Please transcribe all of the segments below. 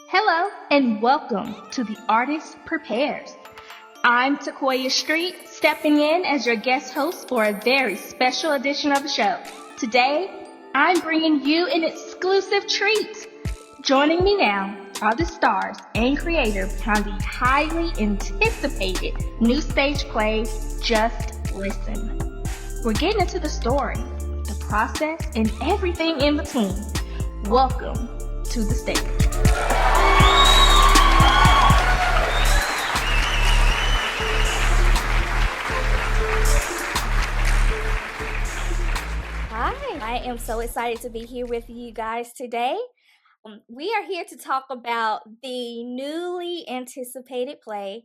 Hello and welcome to The Artist Prepares. I'm Taquoia Street, stepping in as your guest host for a very special edition of the show. Today, I'm bringing you an exclusive treat. Joining me now are the stars and creator behind the highly anticipated new stage play, Just Listen. We're getting into the story, the process, and everything in between. Welcome to the stage. Hi, I am so excited to be here with you guys today. We are here to talk about the newly anticipated play,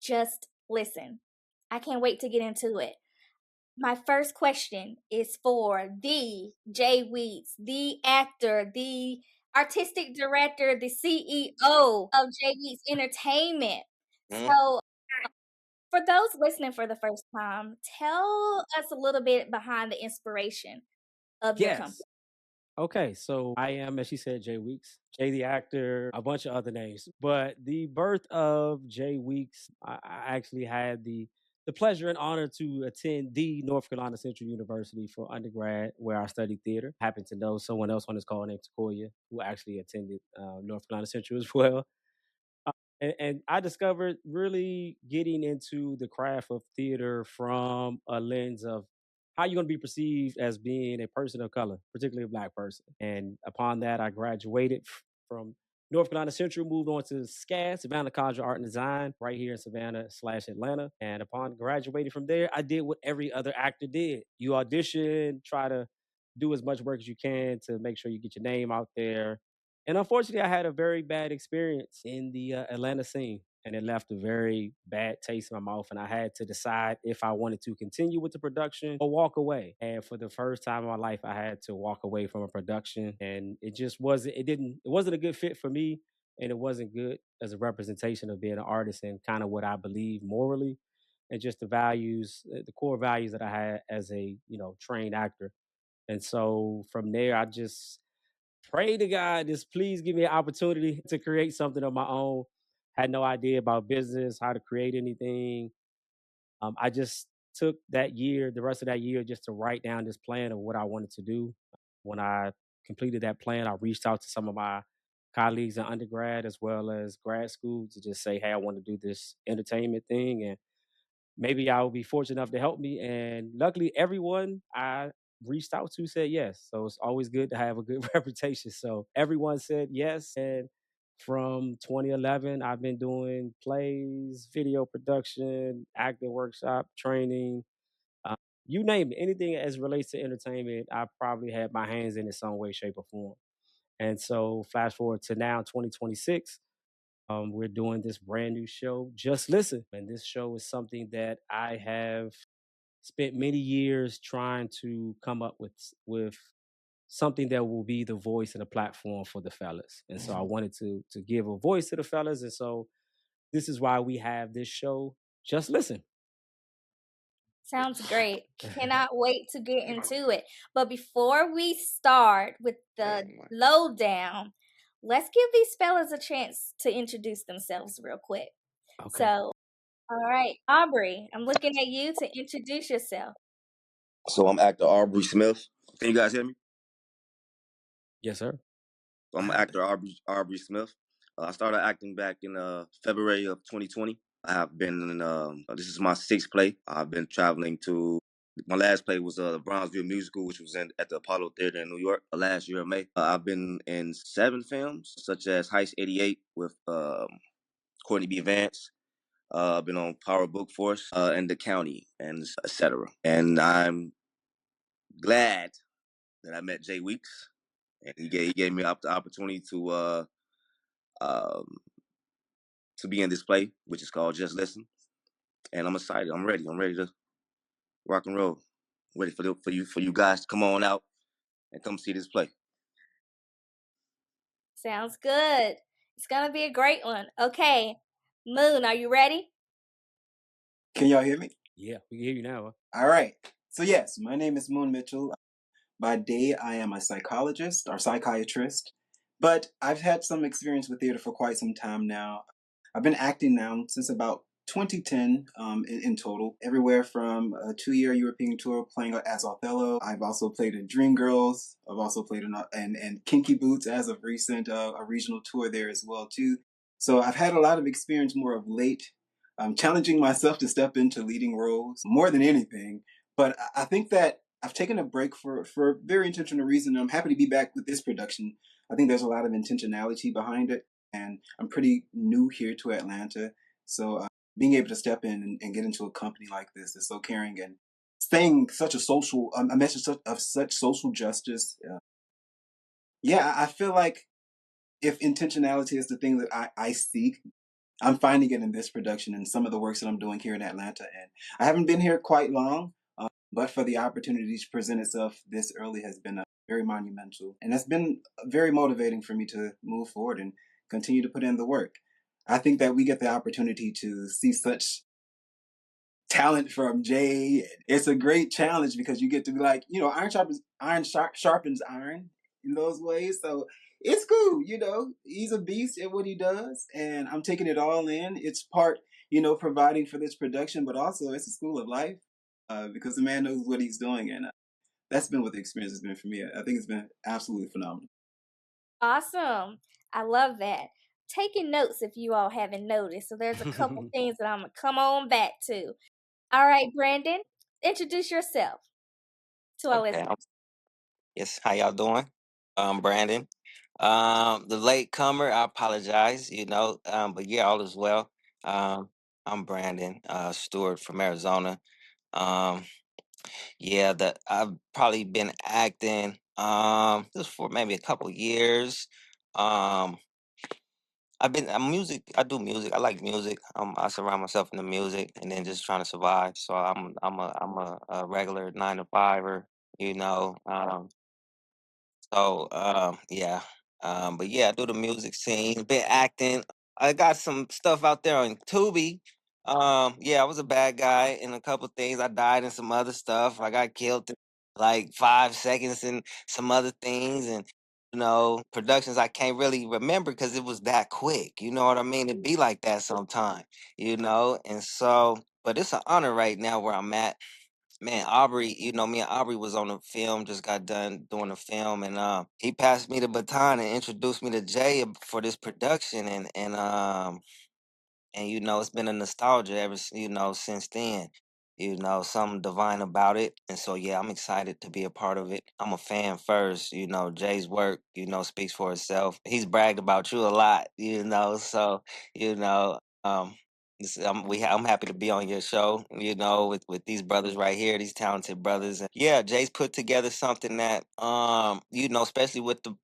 Just Listen. I can't wait to get into it. My first question is for the Jay Weeks, the actor, the artistic director, the CEO of Jay Weeks Entertainment. So, for those listening for the first time, tell us a little bit behind the inspiration of your company. Yes. Okay, so I am, as she said, Jay Weeks, Jay the actor, a bunch of other names. But the birth of Jay Weeks, I actually had the pleasure and honor to attend the North Carolina Central University for undergrad, where I studied theater. Happened to know someone else on this call named Taquoia, who actually attended North Carolina Central as well. And I discovered really getting into the craft of theater from a lens of how you're going to be perceived as being a person of color, particularly a black person. And upon that, I graduated from North Carolina Central, moved on to SCAD, Savannah College of Art and Design, right here in Savannah/Atlanta. And upon graduating from there, I did what every other actor did. You audition, try to do as much work as you can to make sure you get your name out there, and unfortunately, I had a very bad experience in the Atlanta scene, and it left a very bad taste in my mouth. And I had to decide if I wanted to continue with the production or walk away. And for the first time in my life, I had to walk away from a production, and it just wasn't. It wasn't a good fit for me, and it wasn't good as a representation of being an artist and kind of what I believe morally, and just the values, the core values that I had as a trained actor. And so from there, I just pray to God, just please give me an opportunity to create something of my own. Had no idea about business, how to create anything. I just took that year, the rest of that year, just to write down this plan of what I wanted to do. When I completed that plan, I reached out to some of my colleagues in undergrad as well as grad school to just say, hey, I want to do this entertainment thing. And maybe I will be fortunate enough to help me. And luckily, everyone I reached out to said yes. So it's always good to have a good reputation. So everyone said yes. And from 2011, I've been doing plays, video production, acting workshop, training, uh, you name it. Anything as relates to entertainment, I probably had my hands in some way, shape, or form. And so flash forward to now, 2026. We're doing this brand new show, Just Listen. And this show is something that I have spent many years trying to come up with something that will be the voice and a platform for the fellas. And so I wanted to give a voice to the fellas. And so this is why we have this show, Just Listen. Sounds great. Cannot wait to get into it. But before we start with the lowdown, let's give these fellas a chance to introduce themselves real quick. Okay. So, all right, Aubrey, I'm looking at you to introduce yourself. So I'm actor Aubrey Smith. Can you guys hear me? Yes, sir. So I'm actor Aubrey Smith. I started acting back in February of 2020. I have been in, this is my sixth play. I've been traveling to, my last play was the Bronzeville Musical, which was at the Apollo Theater in New York last year in May. I've been in 7 films, such as Heist 88 with Courtney B. Vance. I've been on Power Book Force and The County, and etc. And I'm glad that I met Jay Weeks, and he gave me the opportunity um, to be in this play, which is called Just Listen. And I'm excited. I'm ready. I'm ready to rock and roll. I'm ready for you guys to come on out and come see this play. Sounds good. It's gonna be a great one. Okay, Moon, are you ready? Can y'all hear me? Yeah, we can hear you now. All right. So yes, my name is Moon Mitchell. By day, I am a psychologist or psychiatrist, But I've had some experience with theater for quite some time now. I've been acting now since about 2010 in total, everywhere from a 2 year European tour playing as Othello. I've also played in Dreamgirls. I've also played in Kinky Boots as of recent, a regional tour there as well too. So I've had a lot of experience more of late, challenging myself to step into leading roles more than anything. But I think that I've taken a break for a very intentional reason. I'm happy to be back with this production. I think there's a lot of intentionality behind it, and I'm pretty new here to Atlanta. So being able to step in and get into a company like this is so caring and saying such a message of such social justice. Yeah, I feel like if intentionality is the thing that I seek, I'm finding it in this production and some of the works that I'm doing here in Atlanta. And I haven't been here quite long, but for the opportunity to present itself this early has been very monumental. And that's been very motivating for me to move forward and continue to put in the work. I think that we get the opportunity to see such talent from Jay. It's a great challenge because you get to be like, sharpens iron in those ways. So it's cool, He's a beast at what he does, and I'm taking it all in. It's part, providing for this production, but also it's a school of life because the man knows what he's doing, and that's been what the experience has been for me. I think it's been absolutely phenomenal. Awesome. I love that. Taking notes if you all haven't noticed. So there's a couple things that I'm going to come on back to. All right, Brandon, introduce yourself to our Okay. listeners. Yes. How y'all doing? Brandon. The late comer, I apologize, but yeah, all is well. I'm Brandon, Stewart from Arizona. Um, yeah, I've probably been acting, just for maybe a couple years. Um, I do music. I like music. I surround myself in the music and then just trying to survive. So I'm a regular 9 to 5er, you know. Yeah. But yeah, I do the music scene, been acting. I got some stuff out there on Tubi. Yeah, I was a bad guy in a couple things. I died in some other stuff. I got killed in like 5 seconds and some other things, and productions I can't really remember because it was that quick. You know what I mean? It be like that sometime, and so but it's an honor right now where I'm at. Man, Aubrey, me and Aubrey was on the film, just got done doing the film, and he passed me the baton and introduced me to Jay for this production, and it's been a nostalgia since then. Something divine about it, and so yeah, I'm excited to be a part of it. I'm a fan first. Jay's work, speaks for itself. He's bragged about you a lot, so you know. I'm happy to be on your show, with these brothers right here, these talented brothers. And yeah, Jay's put together something that, especially with the,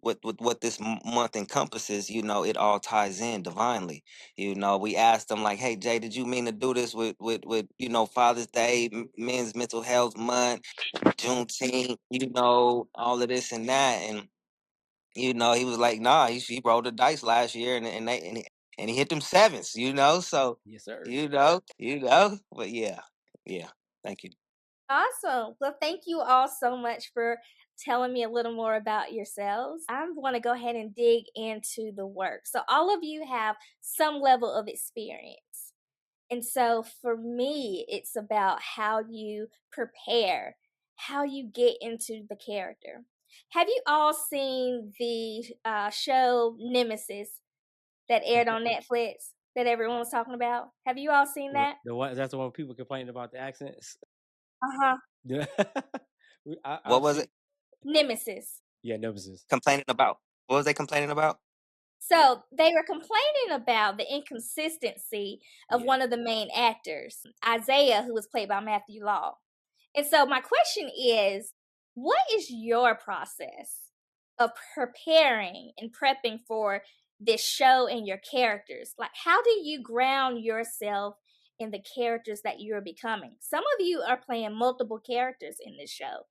with what this month encompasses, it all ties in divinely. We asked them like, "Hey, Jay, did you mean to do this with Father's Day, Men's Mental Health Month, Juneteenth, all of this and that?" And he was like, "Nah, he rolled the dice last year, and he hit them sevens, So Yes, sir. but yeah. Thank you. Awesome. Well, thank you all so much for telling me a little more about yourselves. I want to go ahead and dig into the work. So, all of you have some level of experience. And so, for me, it's about how you prepare, how you get into the character. Have you all seen the show Nemesis that aired on Netflix that everyone was talking about? Have you all seen that? The one that's the one people complaining about the accents. Uh huh. Yeah. What I've was seen. it Nemesis. Yeah, Nemesis. complaining about? What was they complaining about? So they were complaining about the inconsistency of Yeah. one of the main actors, Isaiah, who was played by Matthew Law. And so my question is, what is your process of preparing and prepping for this show and your characters? Like, how do you ground yourself in the characters that you're becoming? Some of you are playing multiple characters in this show.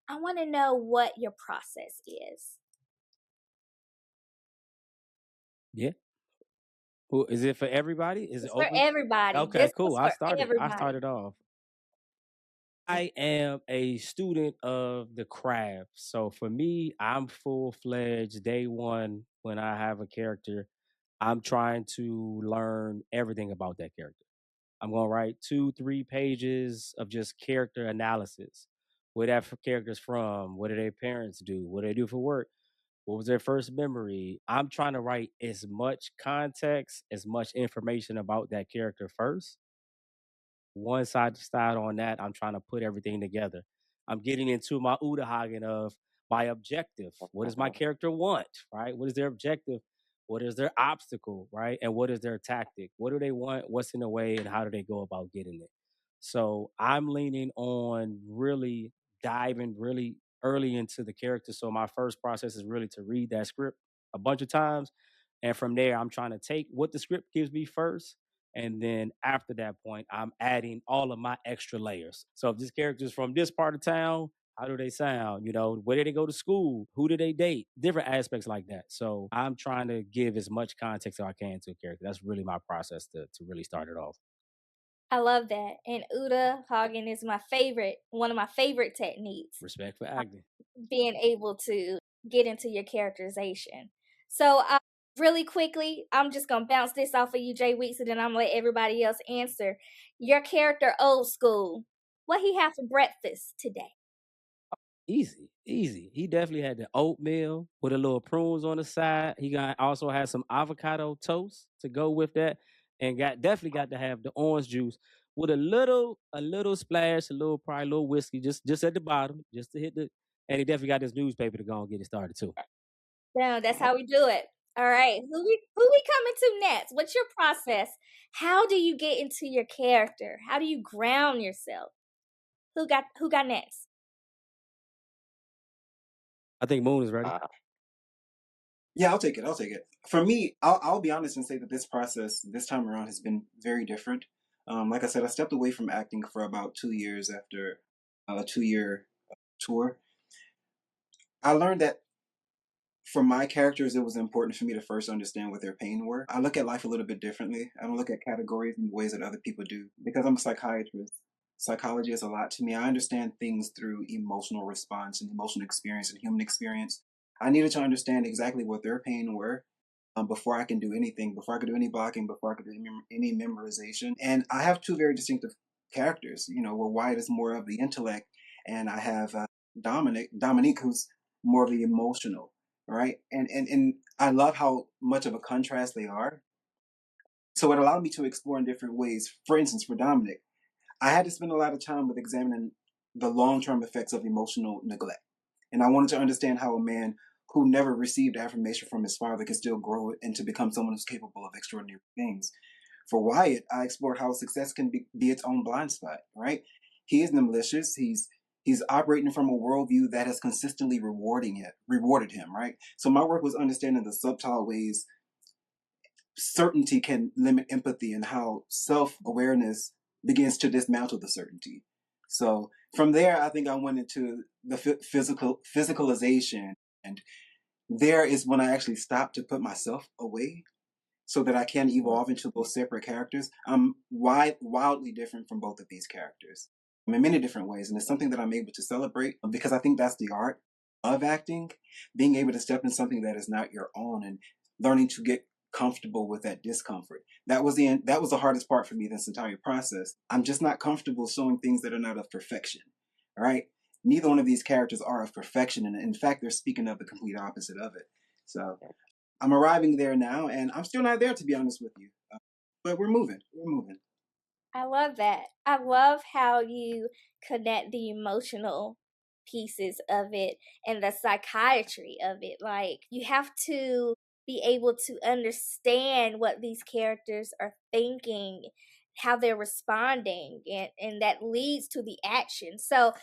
I want to know what your process is. Yeah. Who is it for everybody? Is it It's for open? everybody. Okay, This cool. was I for started. I everybody. started off. I am a student of the craft. So for me, I'm full fledged day one when I have a character. I'm trying to learn everything about that character. I'm going to write 2, 3 pages of just character analysis. Where that character's from, what do their parents do, what do they do for work, what was their first memory. I'm trying to write as much context, as much information about that character first. Once I decide on that, I'm trying to put everything together. I'm getting into my Udahagen of my objective. What does my character want? Right? What is their objective? What is their obstacle? Right? And what is their tactic? What do they want? What's in the way? And how do they go about getting it? So I'm leaning on really diving really early into the character. So my first process is really to read that script a bunch of times. And from there, I'm trying to take what the script gives me first, and then after that point, I'm adding all of my extra layers. So if this character's from this part of town, how do they sound? You know, where did they go to school? Who do they date? Different aspects like that. So I'm trying to give as much context as I can to a character. That's really my process to really start it off. I love that. And Uda Hagen is my favorite, one of my favorite techniques. Respect for acting. Being able to get into your characterization. So, really quickly, I'm just gonna bounce this off of you, Jay Weeks, and then I'm gonna let everybody else answer. Your character, old school. What he have for breakfast today? Easy, easy. He definitely had the oatmeal with a little prunes on the side. He got also had some avocado toast to go with that, and got definitely got to have the orange juice with a little splash, probably a little whiskey, just at the bottom, just to hit the. And he definitely got this newspaper to go and get it started too. No, that's how we do it. All right, who we coming to next? What's your process? How do you get into your character? How do you ground yourself? Who got next? I think Moon is ready. Yeah, I'll take it. I'll take it. For me, I'll be honest and say that this process this time around has been very different. Like I said, I stepped away from acting for about 2 years after a 2 year tour. I learned that for my characters, it was important for me to first understand what their pain were. I look at life a little bit differently. I don't look at categories in the ways that other people do because I'm a psychiatrist. Psychology is a lot to me. I understand things through emotional response and emotional experience and human experience. I needed to understand exactly what their pain were before I can do anything, before I could do any blocking, before I could do any memorization. And I have two very distinctive characters, where Wyatt is more of the intellect, and I have Dominique, who's more of the emotional, right? And I love how much of a contrast they are. So it allowed me to explore in different ways. For instance, for Dominic, I had to spend a lot of time with examining the long-term effects of emotional neglect. And I wanted to understand how a man who never received affirmation from his father could still grow and to become someone who's capable of extraordinary things. For Wyatt, I explored how success can be its own blind spot, right? He is malicious. He's operating from a worldview that has consistently rewarded him, right? So my work was understanding the subtle ways certainty can limit empathy and how self-awareness begins to dismantle the certainty. So from there, I think I went into the physicalization, and there is when I actually stopped to put myself away so that I can evolve into those separate characters. I'm wildly different from both of these characters in many different ways. And it's something that I'm able to celebrate because I think that's the art of acting, being able to step in something that is not your own and learning to get comfortable with that discomfort. That was the hardest part for me this entire process. I'm just not comfortable showing things that are not of perfection. All right. Neither one of these characters are of perfection. And in fact, they're speaking of the complete opposite of it. So I'm arriving there now, and I'm still not there, to be honest with you. But we're moving. We're moving. I love that. I love how you connect the emotional pieces of it and the psychiatry of it. Like, you have to be able to understand what these characters are thinking, how they're responding, and that leads to the action. So,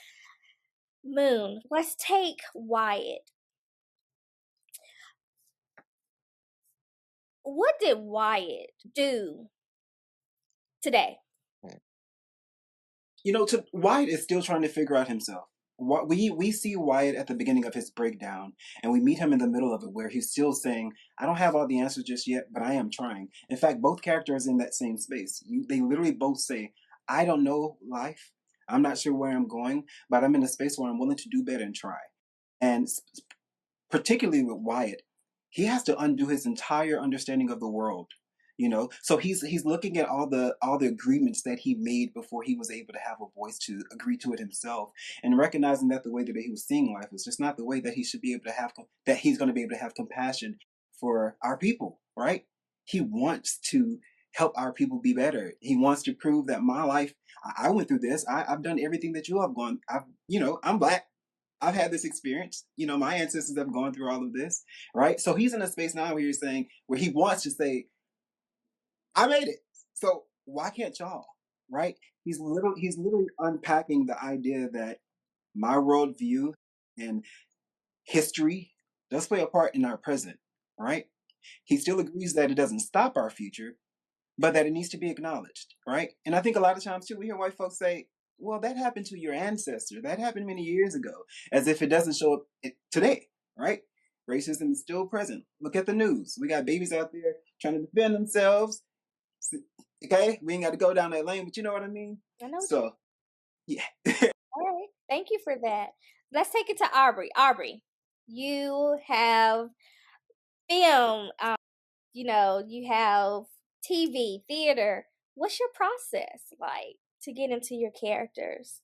Moon, let's take Wyatt. What did Wyatt do today? Wyatt is still trying to figure out himself. We see Wyatt at the beginning of his breakdown, and we meet him in the middle of it, where he's still saying, "I don't have all the answers just yet, but I am trying." In fact, both characters in that same space. They literally both say, "I don't know life. I'm not sure where I'm going, but I'm in a space where I'm willing to do better and try. And particularly with Wyatt, he has to undo his entire understanding of the world. So he's looking at all the agreements that he made before he was able to have a voice to agree to it himself, and recognizing that the way that he was seeing life is just not the way that he should be able to have that he's going to be able to have compassion for our people, right? He wants to help our people be better. He wants to prove that my life, I went through this. I've done everything that you have gone. I'm Black. I've had this experience. My ancestors have gone through all of this, right? So he's in a space now where he wants to say, I made it. So why can't y'all? Right? He's literally unpacking the idea that my worldview and history does play a part in our present, right? He still agrees that it doesn't stop our future, but that it needs to be acknowledged, right? And I think a lot of times too, we hear white folks say, well, that happened to your ancestor. That happened many years ago, as if it doesn't show up today, right? Racism is still present. Look at the news. We got babies out there trying to defend themselves. Okay, we ain't got to go down that lane, but you know what I mean? I know. So, yeah. All right. Thank you for that. Let's take it to Aubrey. Aubrey, you have film, you have TV, theater. What's your process like to get into your characters?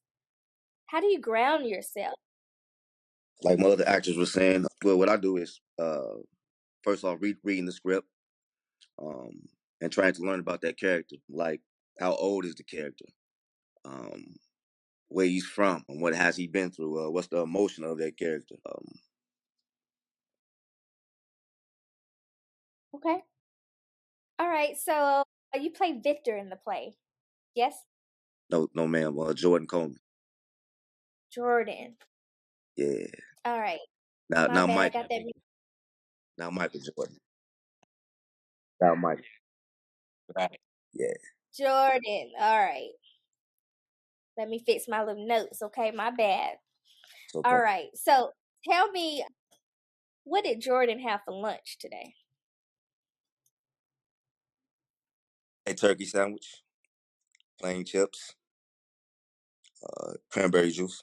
How do you ground yourself? Like my other actors were saying, well, what I do is first off reading the script, um, and trying to learn about that character. Like, how old is the character? Um, where he's from, and what has he been through? What's the emotion of that character? Okay. All right. So you play Victor in the play. Yes? No, no, ma'am. Jordan Coleman. Jordan. Yeah. All right. Now, My now, bad. I Mike. got that. Now, Michael Jordan. Now, Mike. Right. Yeah. Jordan. All right. Let me fix my little notes. Okay. My bad. It's okay. All right. So tell me, what did Jordan have for lunch today? A turkey sandwich, plain chips, cranberry juice.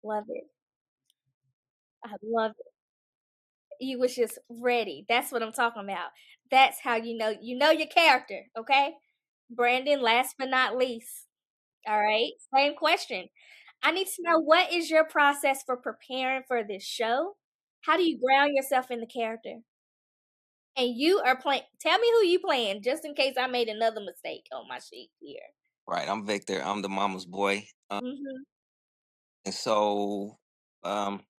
Love it. I love it. You was just ready. That's what I'm talking about. That's how you know your character, okay? Brandon, last but not least. All right. Same question. I need to know, what is your process for preparing for this show? How do you ground yourself in the character? And you are playing, tell me who you playing, just in case I made another mistake on my sheet here. Right. I'm Victor. I'm the mama's boy. Mm-hmm. And so,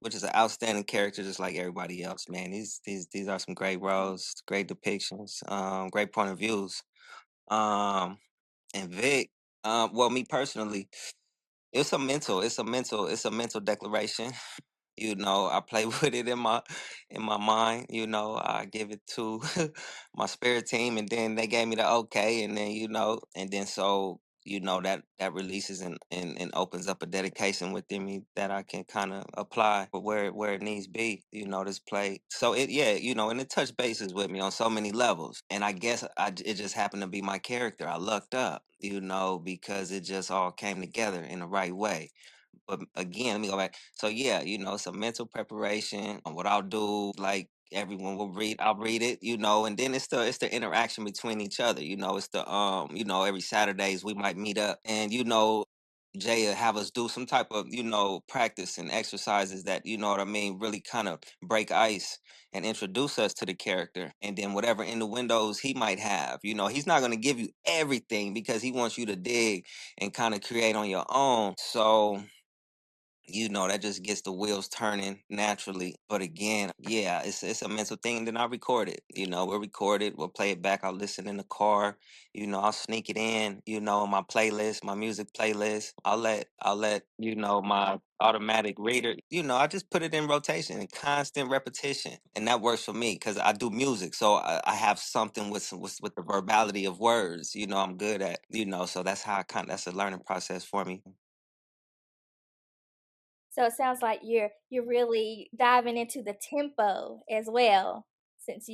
which is an outstanding character, just like everybody else, man. These are some great roles, great depictions, great point of views. And Vic, well, me personally, it's a mental declaration. I play with it in my mind. I give it to my spirit team, and then they gave me the okay, and then and then so that releases and opens up a dedication within me that I can kind of apply for where it needs be. This play. So and it touched bases with me on so many levels, and I guess it just happened to be my character. I lucked up, because it just all came together in the right way. But again, let me go back. So yeah, some mental preparation on what I'll do. Like everyone will read, I'll read it, and then it's the interaction between each other. It's the every Saturdays we might meet up, and Jay will have us do some type of practice and exercises that what I mean, really kind of break ice and introduce us to the character, and then whatever innuendos he might have. He's not going to give you everything because he wants you to dig and kind of create on your own. So that just gets the wheels turning naturally. But again, yeah, it's a mental thing. And then I record it. We'll record it, we'll play it back, I'll listen in the car, I'll sneak it in, my playlist, my music playlist. I'll let my automatic reader, I just put it in rotation and constant repetition. And that works for me because I do music. So I have something with the verbality of words, I'm good at, so that's how that's a learning process for me. So it sounds like you're really diving into the tempo as well, since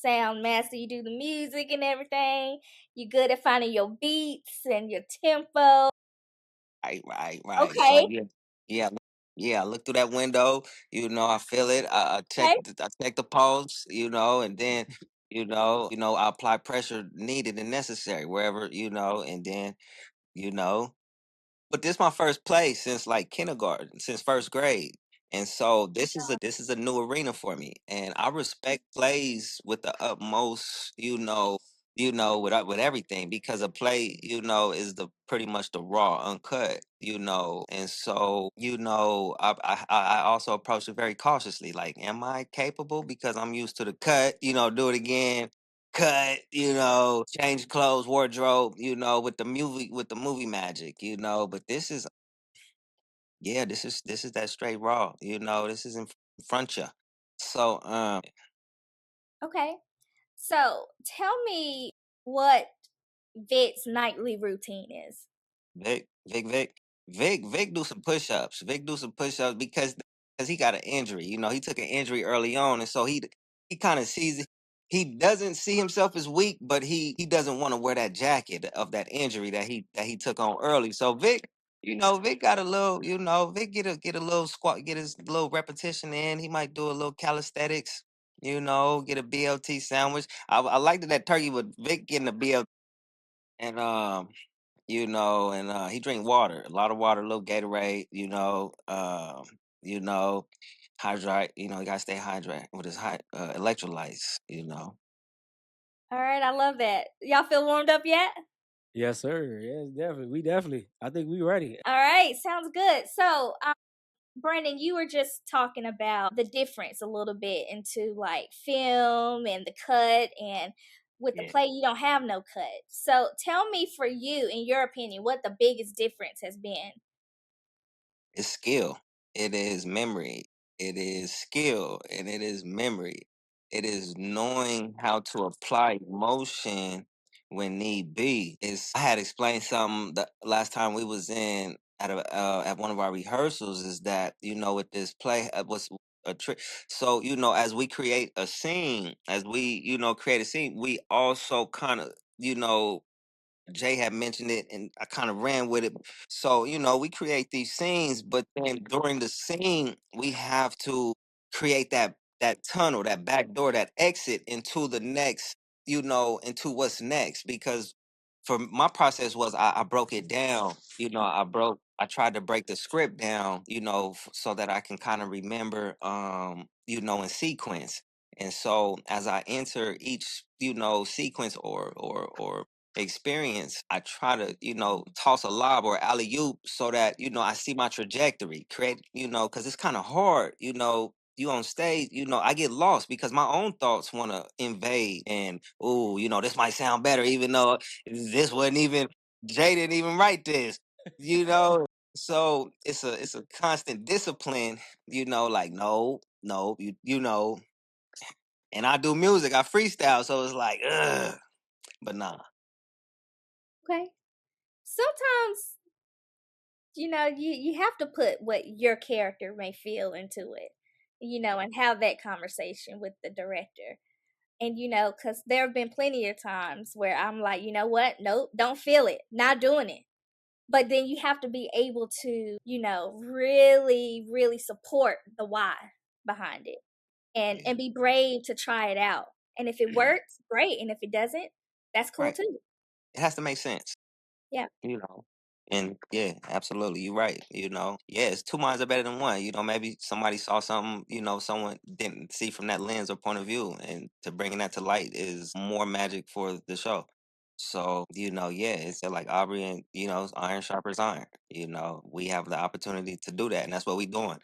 sound master. You do the music and everything. You good at finding your beats and your tempo. Right. Okay, So yeah, yeah. I look through that window. I feel it. okay. I check the pulse. And then I apply pressure needed and necessary wherever. And then you know. But this my first play since like kindergarten, since first grade. And so this is a new arena for me. And I respect plays with the utmost, with everything because a play, is the pretty much the raw, uncut. And so, I also approach it very cautiously. Like, am I capable? Because I'm used to the cut, do it again, cut, change clothes, wardrobe, with the movie magic, but this is this is that straight raw, this is in front ya. So Okay. So tell me what Vic's nightly routine is. Vic, Vic, Vic, Vic do some push-ups. Vic do some push-ups because he got an injury. He took an injury early on, and so he kind of sees it. He doesn't see himself as weak, but he doesn't want to wear that jacket of that injury that he took on early. So Vic, Vic got a little, Vic get a little squat, get his little repetition in. He might do a little calisthenics. Get a BLT sandwich. I liked that turkey with Vic getting a BLT and he drink water, a lot of water, a little Gatorade, you know, hydrate, you gotta stay hydrated with his electrolytes. All right, I love that. Y'all feel warmed up yet? Yes, sir. Yes, definitely. We definitely. I think we ready. All right, sounds good. So, Brandon, you were just talking about the difference a little bit into like film and the cut, and with the Yeah. play, you don't have no cut. So, tell me for you, in your opinion, what the biggest difference has been. It's skill. It is memory. It is skill and it is memory. It is knowing how to apply emotion when need be. I had explained something the last time we was in at one of our rehearsals is that with this play was a trick. So as we create a scene, as we create a scene, we also kind of Jay had mentioned it and I kind of ran with it. So, we create these scenes, but then during the scene, we have to create that tunnel, that back door, that exit into the next, into what's next. Because for my process was I broke it down, I tried to break the script down, so that I can kind of remember in sequence. And so as I enter each, sequence or experience, I try to, toss a lob or alley oop so that, I see my trajectory, create, because it's kind of hard, you on stage, I get lost because my own thoughts want to invade and, oh, this might sound better, even though this wasn't even, Jay didn't even write this, you know. So it's a constant discipline, like no, and I do music, I freestyle, so it's like, ugh, but nah. Okay. Sometimes, you have to put what your character may feel into it, and have that conversation with the director. And, because there have been plenty of times where I'm like, you know what? Nope, don't feel it. Not doing it. But then you have to be able to, really, really support the why behind it and Yeah. be brave to try it out. And if it works, great. And if it doesn't, that's cool Right. too. It has to make sense, Yeah. you know. And yeah, absolutely. You're right. Yeah, it's two minds are better than one. Maybe somebody saw something, someone didn't see from that lens or point of view. And to bringing that to light is more magic for the show. So, yeah, it's like Aubrey and, iron sharpers iron. We have the opportunity to do that. And that's what we're doing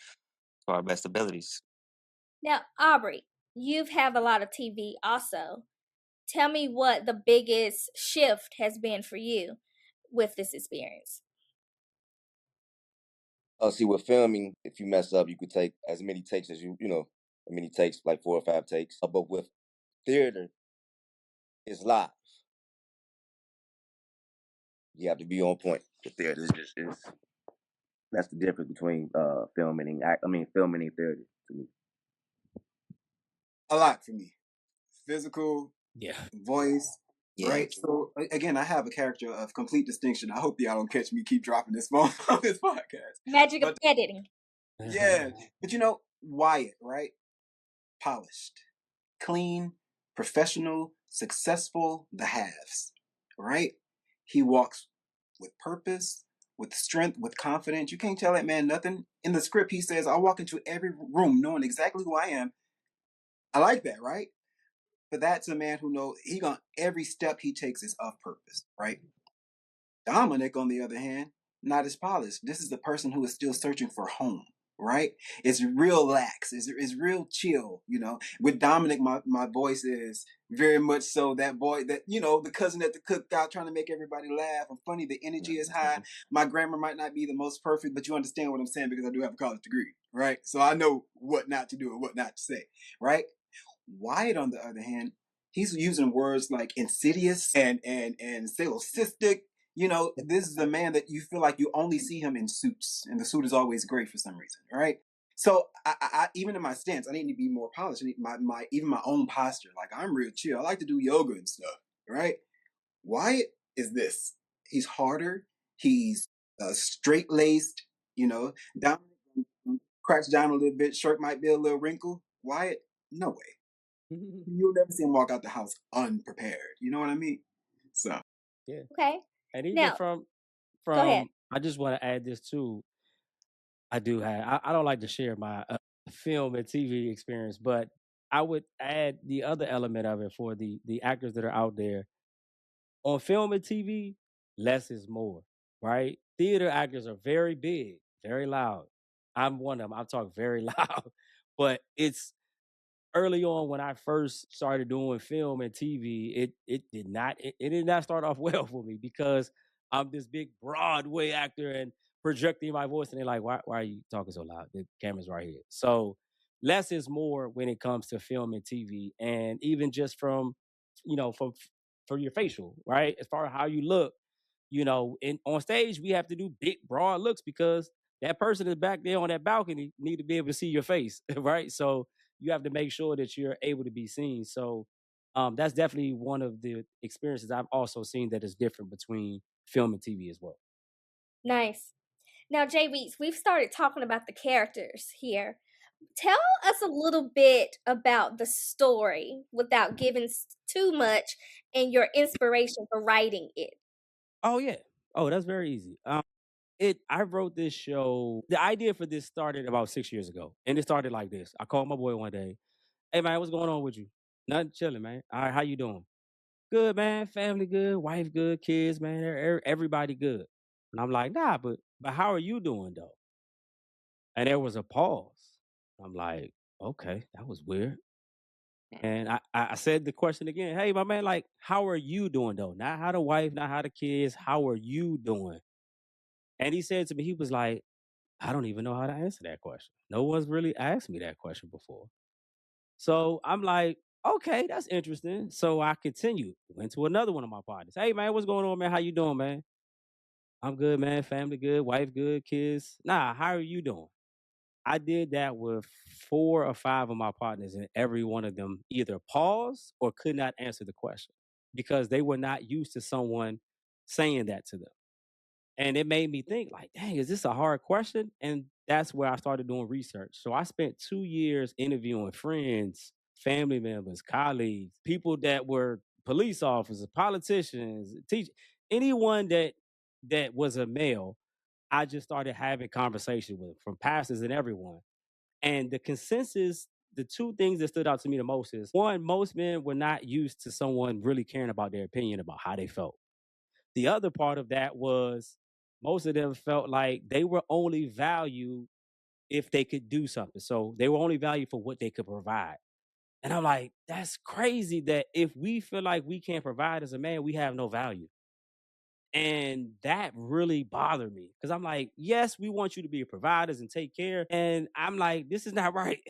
to our best abilities. Now, Aubrey, you've have a lot of TV also. Tell me what the biggest shift has been for you with this experience. See, with filming, if you mess up, you could take as many takes as as many takes, like 4 or 5 takes. But with theater, it's live. You have to be on point. With theater, that's the difference between filming and filming and theater to me. A lot for me. physical, Yeah. voice, Yeah. right? So again, I have a character of complete distinction. I hope y'all don't catch me keep dropping this phone on this podcast. Magic of But editing. yeah, but you know, Wyatt, right? Polished, clean, professional, successful, the halves, right? He walks with purpose, with strength, with confidence. You can't tell that man nothing. In the script, he says, I walk into every room knowing exactly who I am. I like that, right? But that's a man who knows he gonna every step he takes is of purpose, right? Dominic, on the other hand, not as polished. This is the person who is still searching for home, right? It's real lax. It's real chill, you know. With Dominic, my voice is very much so that boy that, you know, the cousin at the cookout trying to make everybody laugh. I'm funny, the energy is high. My grammar might not be the most perfect, but you understand what I'm saying because I do have a college degree, right? So I know what not to do and what not to say, right? Wyatt, on the other hand, he's using words like insidious and cellulcistic. You know, this is a man that you feel like you only see him in suits, and the suit is always great for some reason, right? So I even in my stance, I need to be more polished. I need my even my own posture. Like I'm real chill. I like to do yoga and stuff, right? Wyatt is this. He's harder. He's straight laced. You know, down cracks down a little bit. Shirt might be a little wrinkled. Wyatt, no way. You'll never see him walk out the house unprepared. You know what I mean? So Yeah. Okay. And even Now, from go ahead. I just want to add this too. I do have. I don't like to share my film and TV experience, but I would add the other element of it for the actors that are out there on film and TV. Less is more, right? Theater actors are very big, very loud. I'm one of them. I talk very loud, but it's early on when I first started doing film and TV, it did not start off well for me because I'm this big Broadway actor and projecting my voice, and they're like, why are you talking so loud? The camera's right here. So less is more when it comes to film and TV, and even just from, you know, from for your facial, right? As far as how you look, you know, in on stage we have to do big broad looks because that person is back there on that balcony need to be able to see your face, right? So you have to make sure that you're able to be seen. So that's definitely one of the experiences I've also seen that is different between film and TV as well. Nice. Now, Jay Weeks, we've started talking about the characters here. Tell us a little bit about the story without giving too much and your inspiration for writing it. Oh yeah. Oh, that's very easy. I wrote this show. The idea for this started about 6 years ago, and it started like this. I called my boy one day. Hey man, what's going on with you? Nothing, chilling, man. All right, how you doing? Good, man. Family good, wife good, kids, man. Everybody good. And I'm like, nah, but how are you doing though? And there was a pause. I'm like, okay, that was weird. And I said the question again. Hey, my man, like, how are you doing though? Not how the wife, not how the kids. How are you doing? And he said to me, he was like, I don't even know how to answer that question. No one's really asked me that question before. So I'm like, okay, that's interesting. So I continued. Went to another one of my partners. Hey man, what's going on, man? How you doing, man? I'm good, man. Family good, wife good, kids. Nah, how are you doing? I did that with 4 or 5 of my partners, and every one of them either paused or could not answer the question because they were not used to someone saying that to them. And it made me think, like, dang, is this a hard question? And that's where I started doing research. So I spent 2 years interviewing friends, family members, colleagues, people that were police officers, politicians, teachers, anyone that was a male. I just started having conversations with them, from pastors and everyone. And the consensus, the two things that stood out to me the most is one, most men were not used to someone really caring about their opinion about how they felt. The other part of that was most of them felt like they were only valued if they could do something. So they were only valued for what they could provide. And I'm like, that's crazy that if we feel like we can't provide as a man, we have no value. And that really bothered me because I'm like, yes, we want you to be providers and take care. And I'm like, this is not right.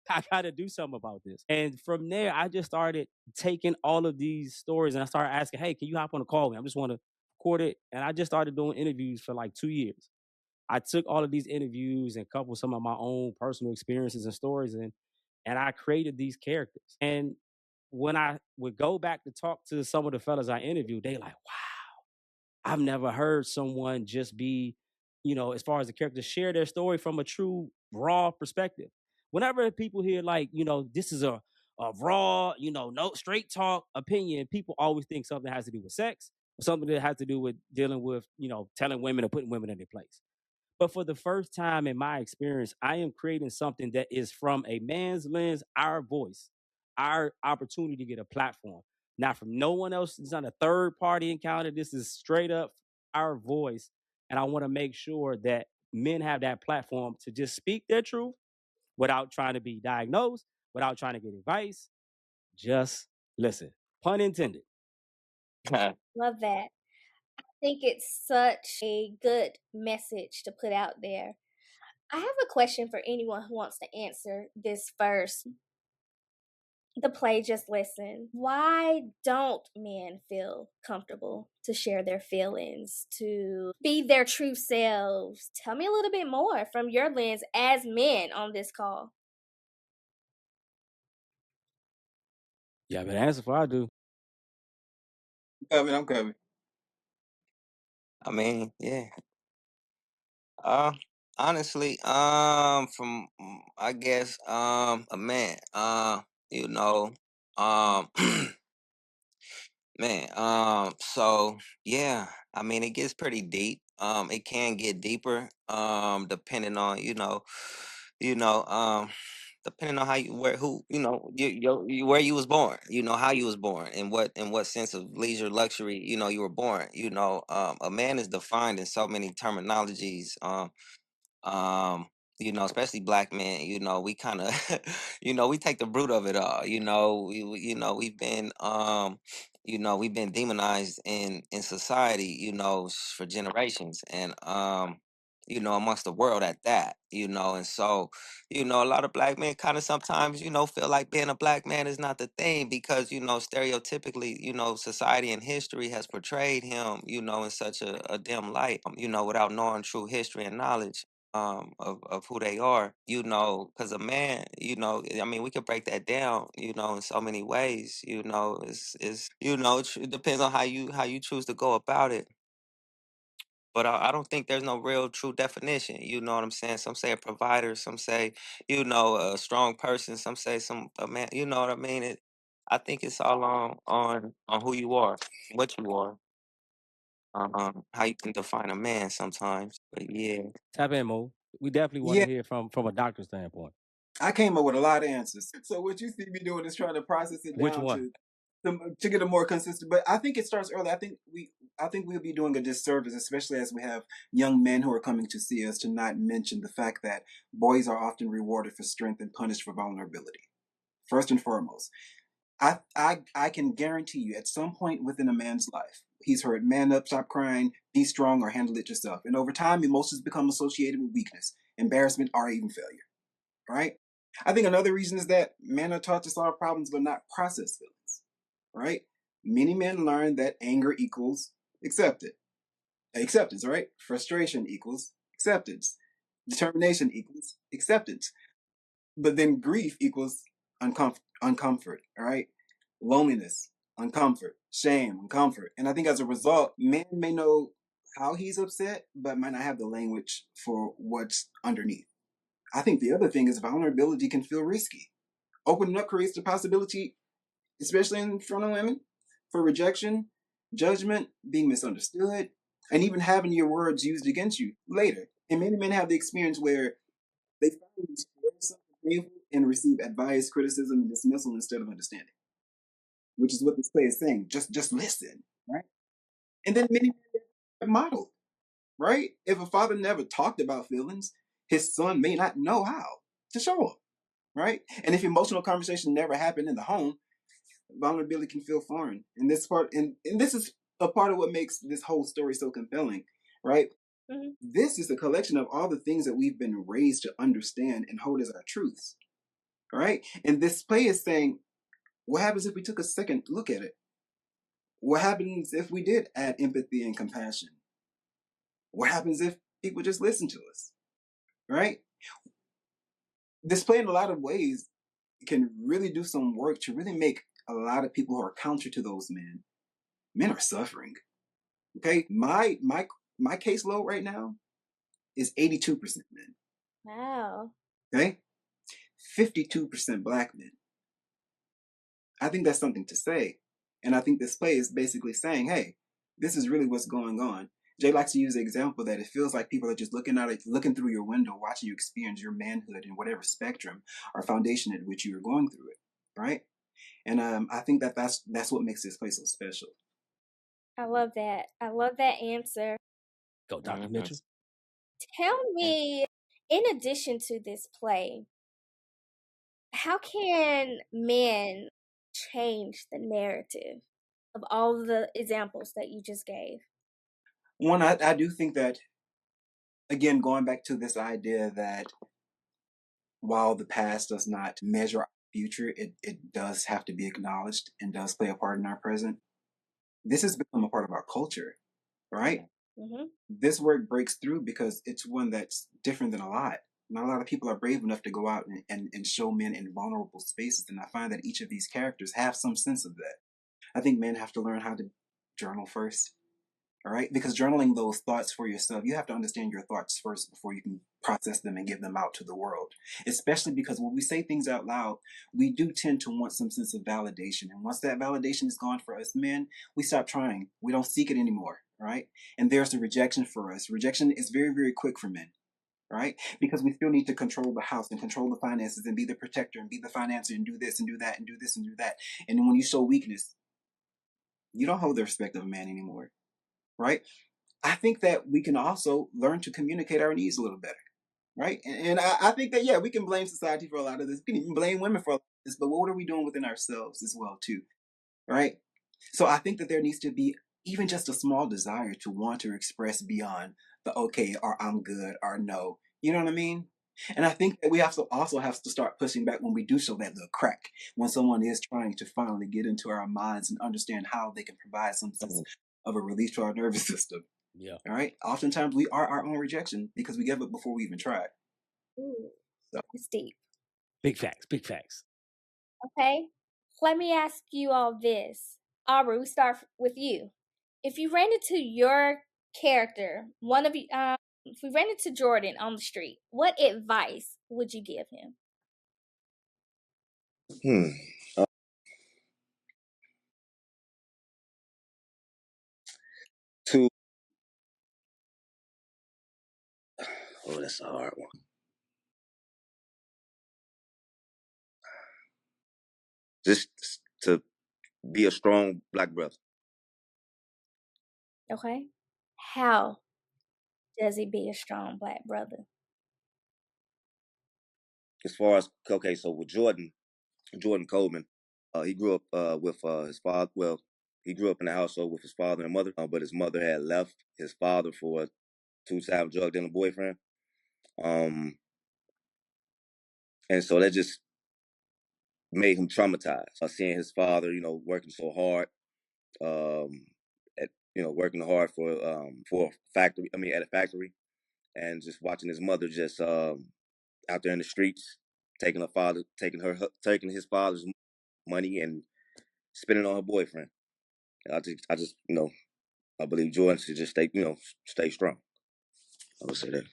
I got to do something about this. And from there, I just started taking all of these stories and I started asking, hey, can you hop on a call with me? I just want to record it. And I just started doing interviews for like 2 years. I took all of these interviews and coupled some of my own personal experiences and stories and I created these characters. And when I would go back to talk to some of the fellas I interviewed, they like, wow, I've never heard someone just be, as far as the characters share their story from a true raw perspective. Whenever people hear like, this is a raw, no straight talk opinion, people always think something has to do with sex or something that has to do with dealing with, telling women or putting women in their place. But for the first time in my experience, I am creating something that is from a man's lens, our voice, our opportunity to get a platform. Not from no one else. It's not a third party encounter. This is straight up our voice. And I want to make sure that men have that platform to just speak their truth without trying to be diagnosed, without trying to get advice. Just listen. Pun intended. Love that. I think it's such a good message to put out there. I have a question for anyone who wants to answer this first. The play Just Listen. Why don't men feel comfortable to share their feelings, to be their true selves? Tell me a little bit more from your lens as men on this call. Yeah, but answer for I do. I'm coming. I mean, yeah. Honestly, from I guess, a man, you know, um, man, so yeah, I mean, it gets pretty deep. It can get deeper, depending on, you know, um, depending on how you where who where you was born, how you was born, and what sense of leisure luxury you were born. A man is defined in so many terminologies. Um especially black men, we kind of we take the brute of it all. We've been we've been demonized in society, for generations, and amongst the world at that. And so a lot of black men kind of sometimes feel like being a black man is not the thing, because stereotypically, society and history has portrayed him in such a dim light, without knowing true history and knowledge of who they are, because a man, I mean, we could break that down, in so many ways. It depends on how you choose to go about it. But I don't think there's no real true definition. You know what I'm saying? Some say a provider, some say, a strong person, some say a man. You know what I mean? I think it's all on who you are, what you are, how you can define a man sometimes. But yeah. Tap in, Mo. We definitely want Yeah, to hear from a doctor's standpoint. I came up with a lot of answers. So what you see me doing is trying to process it Which down one? to get a more consistent. But I think it starts early. I think we'll be doing a disservice, especially as we have young men who are coming to see us, to not mention the fact that boys are often rewarded for strength and punished for vulnerability. First and foremost, I can guarantee you, at some point within a man's life, he's heard "man up, stop crying, be strong, or handle it yourself." And over time, emotions become associated with weakness, embarrassment, or even failure. Right? I think another reason is that men are taught to solve problems but not process feelings. Right? Many men learn that anger equals acceptance. Right? Frustration equals acceptance. Determination equals acceptance. But then grief equals uncomfort. All right? Loneliness, uncomfort, shame, uncomfort. And I think as a result, man may know how he's upset, but might not have the language for what's underneath. I think the other thing is vulnerability can feel risky. Opening up creates the possibility, especially in front of women, for rejection, judgment, being misunderstood, and even having your words used against you later. And many men have the experience where they finally share something painful and receive advice, criticism, and dismissal instead of understanding, which is what this play is saying. Just listen, right? And then many men have modeled, right? If a father never talked about feelings, his son may not know how to show them, right? And if emotional conversation never happened in the home, vulnerability can feel foreign. And this is a part of what makes this whole story so compelling, right? Mhm. This is a collection of all the things that we've been raised to understand and hold as our truths, right? And this play is saying, what happens if we took a second look at it? What happens if we did add empathy and compassion? What happens if people just listen to us, right? This play, in a lot of ways, can really do some work to really make a lot of people who are counter to those men are suffering. Okay, my caseload right now is 82% men. Wow. Okay, 52% Black men. I think that's something to say, and I think this play is basically saying, hey, this is really what's going on. Jay likes to use the example that it feels like people are just looking through your window, watching you experience your manhood in whatever spectrum or foundation at which you are going through it, right? And I think that's what makes this play so special. I love that. I love that answer. Go, Dr. Mitchell. Tell me, in addition to this play, how can men change the narrative of all the examples that you just gave? One, I do think that, again, going back to this idea that while the past does not measure our future, it does have to be acknowledged and does play a part in our present. This has become a part of our culture, right? Mm-hmm. This work breaks through because it's one that's different than a lot. Not a lot of people are brave enough to go out and show men in vulnerable spaces. And I find that each of these characters have some sense of that. I think men have to learn how to journal first. All right, because journaling those thoughts for yourself, you have to understand your thoughts first before you can process them and give them out to the world. Especially because when we say things out loud, we do tend to want some sense of validation. And once that validation is gone for us men, we stop trying. We don't seek it anymore, right? And there's the rejection for us. Rejection is very, very quick for men, right? Because we still need to control the house and control the finances and be the protector and be the financer and do this and do that and do this and do that. And then when you show weakness, you don't hold the respect of a man anymore, right? I think that we can also learn to communicate our needs a little better, right? And I think that, yeah, we can blame society for a lot of this. We can even blame women for a lot of this, but what are we doing within ourselves as well, too, right? So I think that there needs to be even just a small desire to want to express beyond the okay or I'm good or no. You know what I mean? And I think that we also have to start pushing back when we do show that little crack, when someone is trying to finally get into our minds and understand how they can provide some sense of a relief to our nervous system. Yeah. All right. Oftentimes we are our own rejection because we give up before we even tried. Ooh, So. that's deep. Big facts. Big facts. Okay, let me ask you all this. Aubrey, we start with you. If you ran into your character, one of you, if we ran into Jordan on the street, what advice would you give him? To Oh, that's a hard one. Just to be a strong Black brother. Okay, how does he be a strong Black brother? As far as okay, so with Jordan Coleman, he grew up with his father. Well, he grew up in a household with his father and mother, but his mother had left his father for a two-time drug dealing boyfriend. And so that just made him traumatized. Seeing his father, working so hard, working hard for a factory. I mean, at a factory, and just watching his mother just out there in the streets, taking his father's money and spending on her boyfriend. I just, I believe Jordan should just stay strong. I would say that.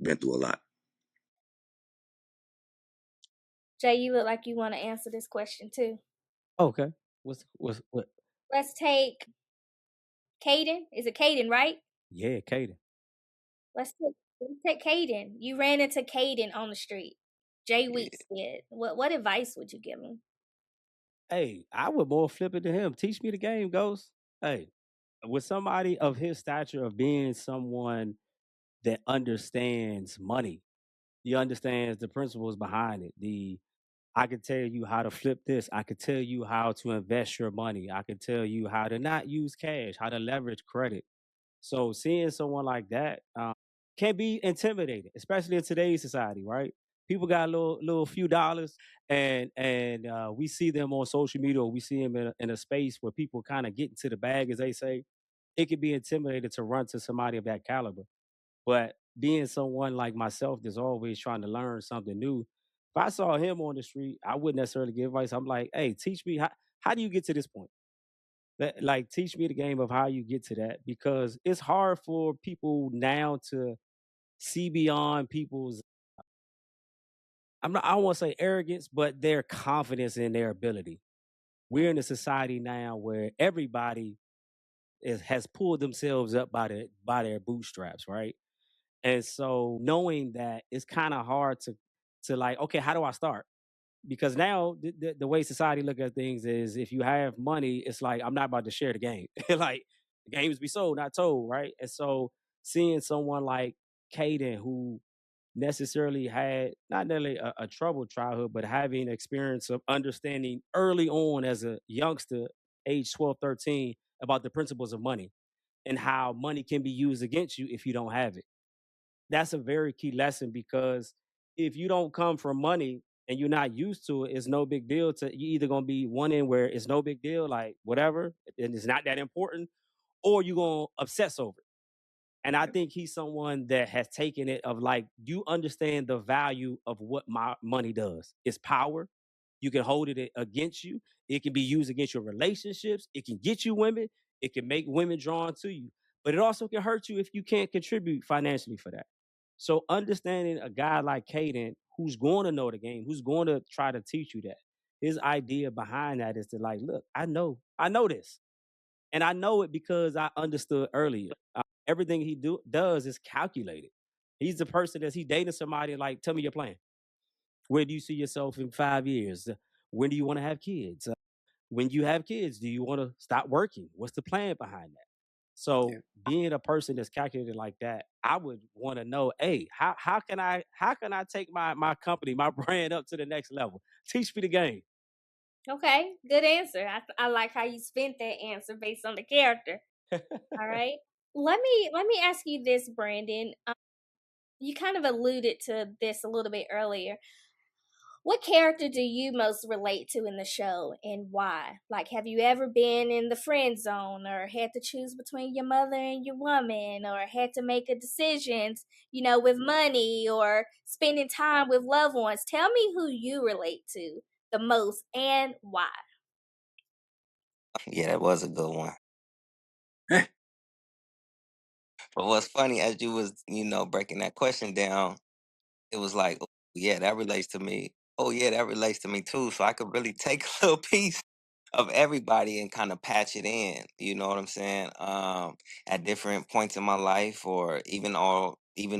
Been through a lot. Jay, you look like you want to answer this question too. Okay. What? Let's take Caden. Is it Caden, right? Yeah, Kaden. Let's take Caden. You ran into Caden on the street. Jay Weeks did. What advice would you give him? Hey, I would more flip it to him. Teach me the game, Ghost. Hey, with somebody of his stature of being someone that understands money, he understands the principles behind it. I could tell you how to flip this. I could tell you how to invest your money. I could tell you how to not use cash, how to leverage credit. So seeing someone like that can be intimidating, especially in today's society, right? People got a little few dollars, and we see them on social media, or we see them in a space where people kind of get into the bag, as they say. It can be intimidating to run to somebody of that caliber. But being someone like myself that's always trying to learn something new, If I saw him on the street, I wouldn't necessarily give advice. I'm like, hey, teach me how do you get to this point? Like teach me the game of how you get to that, because it's hard for people now to see beyond people's, I don't want to say arrogance, but their confidence in their ability. We're in a society now where everybody has pulled themselves up by their bootstraps, right? And so knowing that, it's kind of hard to like, okay, how do I start? Because now the way society look at things is, if you have money, it's like, I'm not about to share the game. Like, the games be sold, not told, right? And so seeing someone like Caden, who necessarily had not necessarily a troubled childhood, but having experience of understanding early on as a youngster, age 12, 13, about the principles of money and how money can be used against you if you don't have it. That's a very key lesson, because if you don't come from money and you're not used to it, it's no big deal. To you either gonna be one end where it's no big deal, like whatever, and it's not that important, or you're gonna obsess over it. And I think he's someone that has taken it of like, you understand the value of what my money does. It's power. You can hold it against you. It can be used against your relationships. It can get you women. It can make women drawn to you. But it also can hurt you if you can't contribute financially for that. So understanding a guy like Caden, who's going to know the game, who's going to try to teach you that, his idea behind that is to like, look, I know this. And I know it because I understood earlier. Everything he does is calculated. He's the person that's he dating somebody like, tell me your plan. Where do you see yourself in 5 years? When do you want to have kids? When you have kids, do you want to stop working? What's the plan behind that? Yeah. So being a person that's calculated like that, I would want to know, hey, how can I take my company, my brand up to the next level? Teach me the game. Okay, good answer. I like how you spent that answer based on the character. All right. Let me ask you this, Brandon. You kind of alluded to this a little bit earlier. What character do you most relate to in the show, and why? Like, have you ever been in the friend zone, or had to choose between your mother and your woman, or had to make a decisions, with money or spending time with loved ones? Tell me who you relate to the most and why. Yeah, that was a good one. But what's funny, as you was, breaking that question down, it was like, "Oh, yeah, that relates to me. Oh, yeah, that relates to me too." So I could really take a little piece of everybody and kind of patch it in. You know what I'm saying? At different points in my life, or even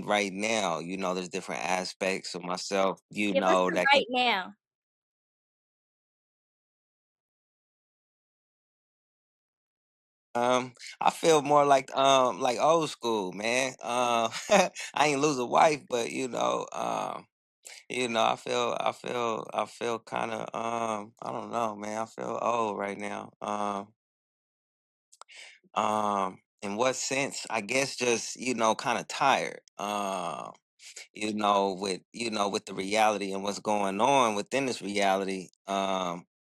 right now, there's different aspects of myself, Give us the that can. right now. I feel more like old school, man. I ain't lose a wife, but I feel kind of I don't know, man. I feel old right now. In what sense? I guess just kind of tired. With the reality and what's going on within this reality.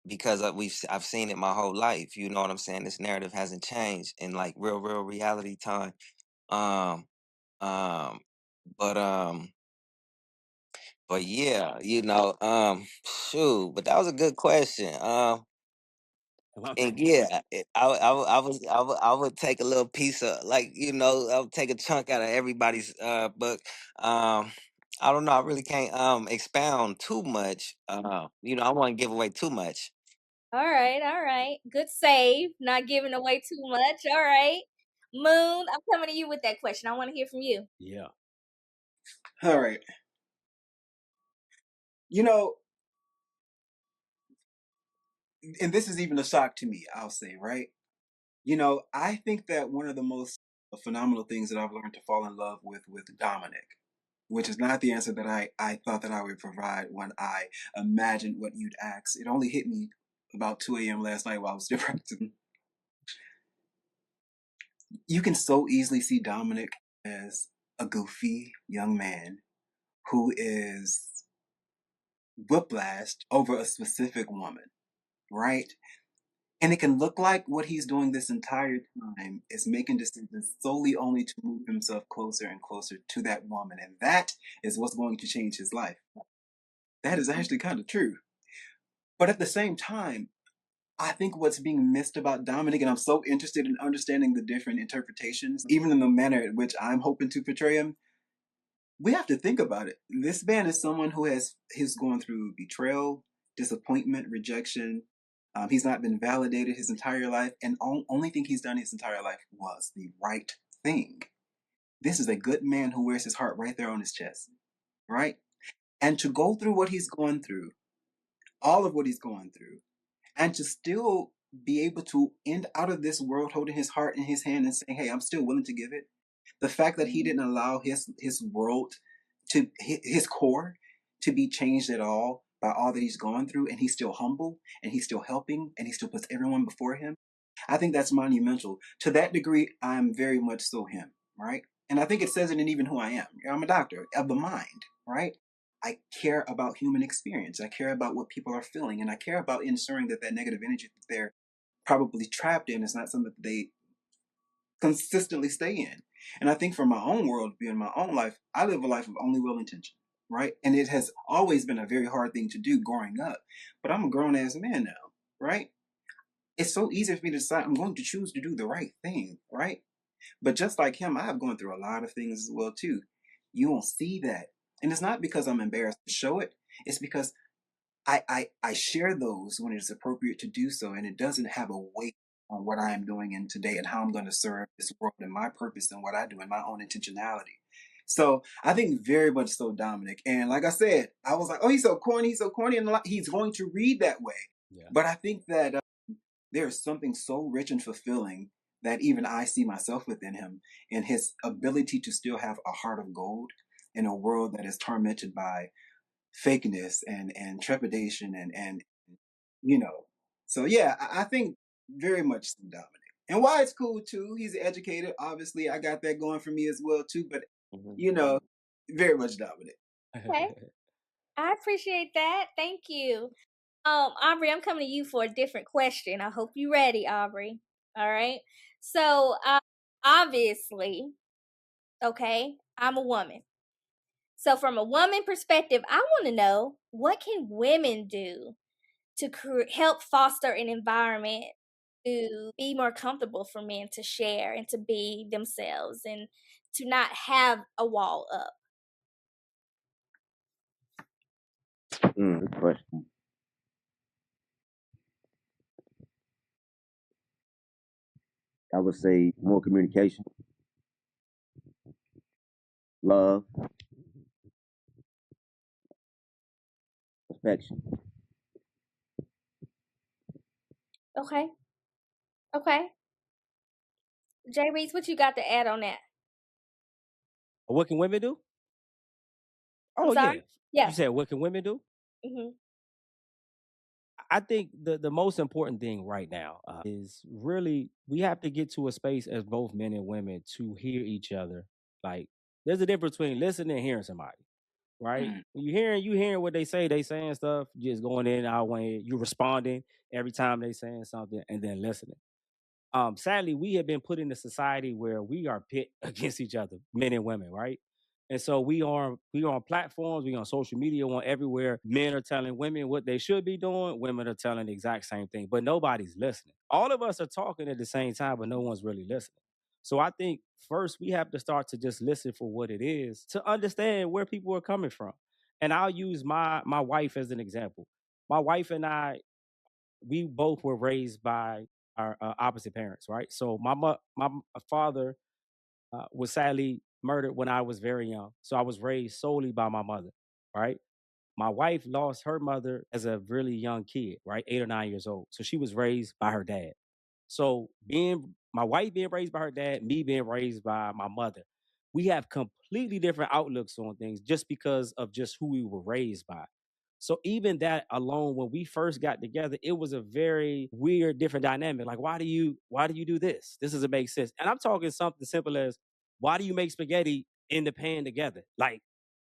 Because I've seen it my whole life. You know what I'm saying? This narrative hasn't changed in like real reality time. Um, um, but um, but yeah, shoot. But that was a good question. And yeah, I would take a little piece of, like, I would take a chunk out of everybody's book. Um, I don't know. I really can't expound too much. I want to give away too much. All right, all right. Good save. Not giving away too much. All right. Moon, I'm coming to you with that question. I want to hear from you. Yeah. All right. You know, and this is even a shock to me, I'll say, right? I think that one of the most phenomenal things that I've learned to fall in love with Dominic, which is not the answer that I thought that I would provide when I imagined what you'd ask. It only hit me about 2 a.m. last night while I was still practicing. You can so easily see Dominic as a goofy young man who is whiplashed over a specific woman, right? And it can look like what he's doing this entire time is making decisions solely only to move himself closer and closer to that woman. And that is what's going to change his life. That is actually kind of true. But at the same time, I think what's being missed about Dominic, and I'm so interested in understanding the different interpretations, even in the manner in which I'm hoping to portray him, we have to think about it. This man is someone who he's gone through betrayal, disappointment, rejection. He's not been validated his entire life, and only thing he's done his entire life was the right thing. This is a good man who wears his heart right there on his chest, right? And to go through what he's gone through, all of what he's going through, and to still be able to end out of this world holding his heart in his hand and saying, "Hey, I'm still willing to give it." The fact that he didn't allow his world to his core to be changed at all by all that he's gone through, and he's still humble, and he's still helping, and he still puts everyone before him. I think that's monumental. To that degree, I'm very much so him, right? And I think it says it in even who I am. I'm a doctor of the mind, right? I care about human experience. I care about what people are feeling, and I care about ensuring that that negative energy that they're probably trapped in is not something that they consistently stay in. And I think for my own world, in my own life, I live a life of only will intention, right? And it has always been a very hard thing to do growing up. But I'm a grown ass man now, right? It's so easy for me to decide I'm going to choose to do the right thing, right? But just like him, I have gone through a lot of things as well too. You won't see that. And it's not because I'm embarrassed to show it. It's because I share those when it's appropriate to do so, and it doesn't have a weight on what I am doing in today and how I'm going to serve this world and my purpose and what I do and my own intentionality. So I think very much so Dominic. And like I said, I was like, oh, he's so corny, and he's going to read that way. Yeah. But I think that there's something so rich and fulfilling that even I see myself within him, and his ability to still have a heart of gold in a world that is tormented by fakeness and trepidation and you know. So yeah, I think very much Dominic. And why it's cool too, he's educated. Obviously, I got that going for me as well too. But you know, very much Dominic. Okay. I appreciate that. Thank you. Aubrey, I'm coming to you for a different question. I hope you're ready, Aubrey. All right. So, obviously, okay, I'm a woman. So, from a woman perspective, I want to know, what can women do to help foster an environment to be more comfortable for men to share and to be themselves and to not have a wall up? Good question. I would say more communication, love, affection. Okay. Okay. Jay Reese, what you got to add on that? What can women do? I'm sorry? Yeah. You said what can women do? Mm-hmm. I think the most important thing right now is really we have to get to a space as both men and women to hear each other. Like there's a difference between listening and hearing somebody, right? When you hearing what they saying stuff, just going in out way, you responding every time they saying something, and then listening. Sadly, we have been put in a society where we are pit against each other, men and women, right? And so we are on platforms, we on social media, on everywhere. Men are telling women what they should be doing. Women are telling the exact same thing, but nobody's listening. All of us are talking at the same time, but no one's really listening. So I think first we have to start to just listen for what it is to understand where people are coming from. And I'll use my wife as an example. My wife and I, we both were raised by our opposite parents, right? So my father was sadly murdered when I was very young. So I was raised solely by my mother, right? My wife lost her mother as a really young kid, right? 8 or 9 years old. So she was raised by her dad. So being my wife being raised by her dad, me being raised by my mother, we have completely different outlooks on things just because of just who we were raised by. So even that alone, when we first got together, it was a very weird, different dynamic. Like, why do you do this? This doesn't make sense. And I'm talking something simple as, why do you make spaghetti in the pan together? Like,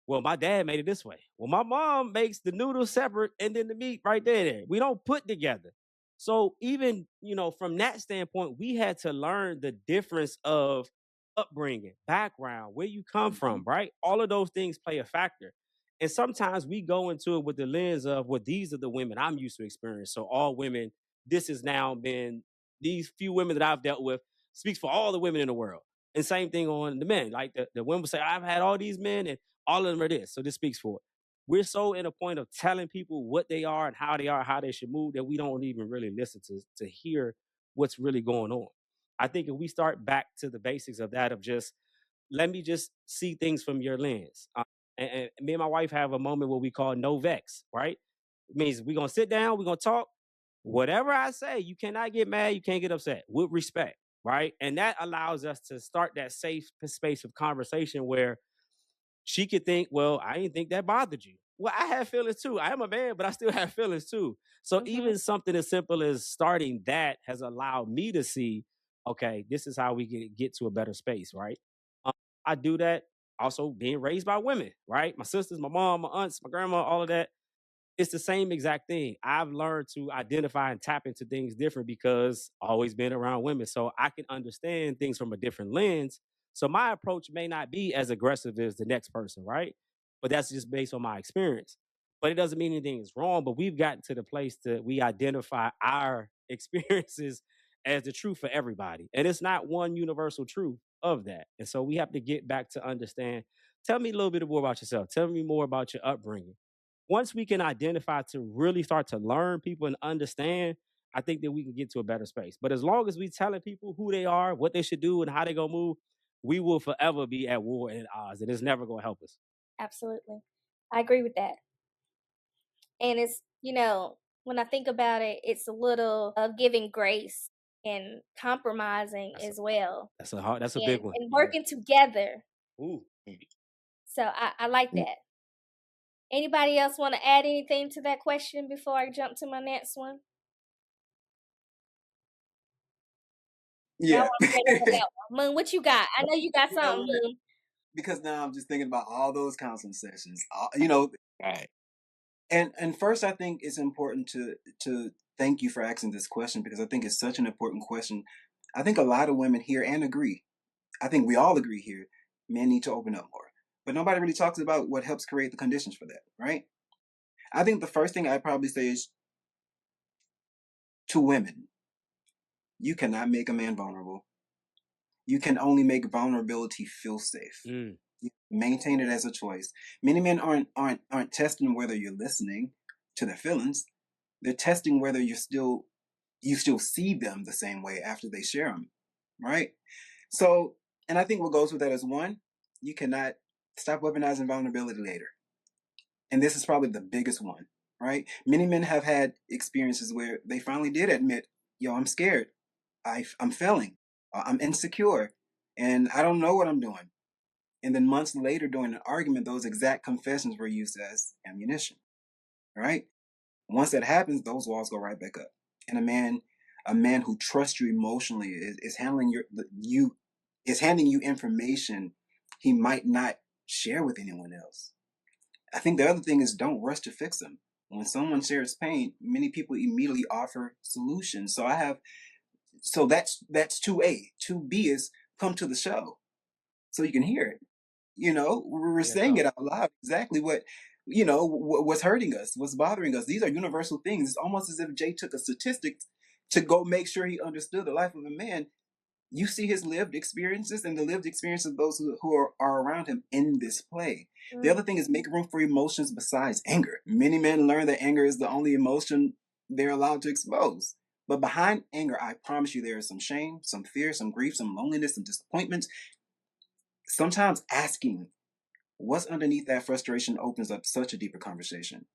well, my dad made it this way. Well, my mom makes the noodles separate and then the meat right there. We don't put together. So even, from that standpoint, we had to learn the difference of upbringing, background, where you come from, right? All of those things play a factor. And sometimes we go into it with the lens of, well, these are the women I'm used to experience. So all women, this has now been these few women that I've dealt with speaks for all the women in the world. And same thing on the men. Like the women say, I've had all these men and all of them are this. So this speaks for it. We're so in a point of telling people what they are and how they are, how they should move, that we don't even really listen to hear what's really going on. I think if we start back to the basics of that, of just let me just see things from your lens. And me and my wife have a moment what we call no vex, right? It means we're gonna sit down, we're gonna talk. Whatever I say, you cannot get mad, you can't get upset with respect, right? And that allows us to start that safe space of conversation where she could think, well, I didn't think that bothered you. Well, I have feelings too. I am a man, but I still have feelings too. So Mm-hmm. even something as simple as starting that has allowed me to see, okay, this is how we get to a better space, right? Um, I do that also being raised by women, right? My sisters, my mom, my aunts, my grandma, all of that. It's the same exact thing. I've learned to identify and tap into things different because I've always been around women. So I can understand things from a different lens. So my approach may not be as aggressive as the next person, right? But that's just based on my experience. But it doesn't mean anything is wrong. But we've gotten to the place that we identify our experiences as the truth for everybody. And it's not one universal truth of that. And so we have to get back to understand. Tell me a little bit more about yourself. Tell me more about your upbringing. Once we can identify to really start to learn people and understand, I think that we can get to a better space. But as long as we telling people who they are, what they should do, and how they gonna move, we will forever be at war and at odds, and it's never gonna help us. Absolutely. I agree with that. And it's, when I think about it, it's a little of giving grace and compromising That's a as well, that's a and, big one. and working together. Ooh. So I like that. Anybody else want to add anything to that question before I jump to my next one? Y'all Yeah. want to straight up on that one. Moon, what you got? I know you got You know something, what? Moon. Because now I'm just thinking about all those counseling sessions. Right. And first, I think it's important to thank you for asking this question, because I think it's such an important question. I think a lot of women here and agree. I think we all agree here. Men need to open up more, but nobody really talks about what helps create the conditions for that, right? I think the first thing I'd probably say is to women: you cannot make a man vulnerable. You can only make vulnerability feel safe. Mm. Maintain it as a choice. Many men aren't testing whether you're listening to their feelings. They're testing whether you still see them the same way after they share them, right? So, and I think what goes with that is, one, you cannot stop weaponizing vulnerability later. And this is probably the biggest one, right? Many men have had experiences where they finally did admit, yo, I'm scared. I'm failing. I'm insecure. And I don't know what I'm doing. And then months later, during an argument, those exact confessions were used as ammunition, right? Once that happens, those walls go right back up. And a man who trusts you emotionally is handling is handing you information he might not share with anyone else. I think the other thing is, don't rush to fix them. When someone shares pain, many people immediately offer solutions. So that's 2A. 2B is come to the show so you can hear it. We're Real saying talk. it out loud, exactly what's hurting us, what's bothering us. These are universal things. It's almost as if Jay took a statistic to go make sure he understood the life of a man. You see his lived experiences and the lived experience of those who are around him in this play. The other thing is, make room for emotions besides anger. Many men learn that anger is the only emotion they're allowed to expose. But behind anger, I promise you, there is some shame, some fear, some grief, some loneliness, some disappointment. Sometimes asking what's underneath that frustration opens up such a deeper conversation.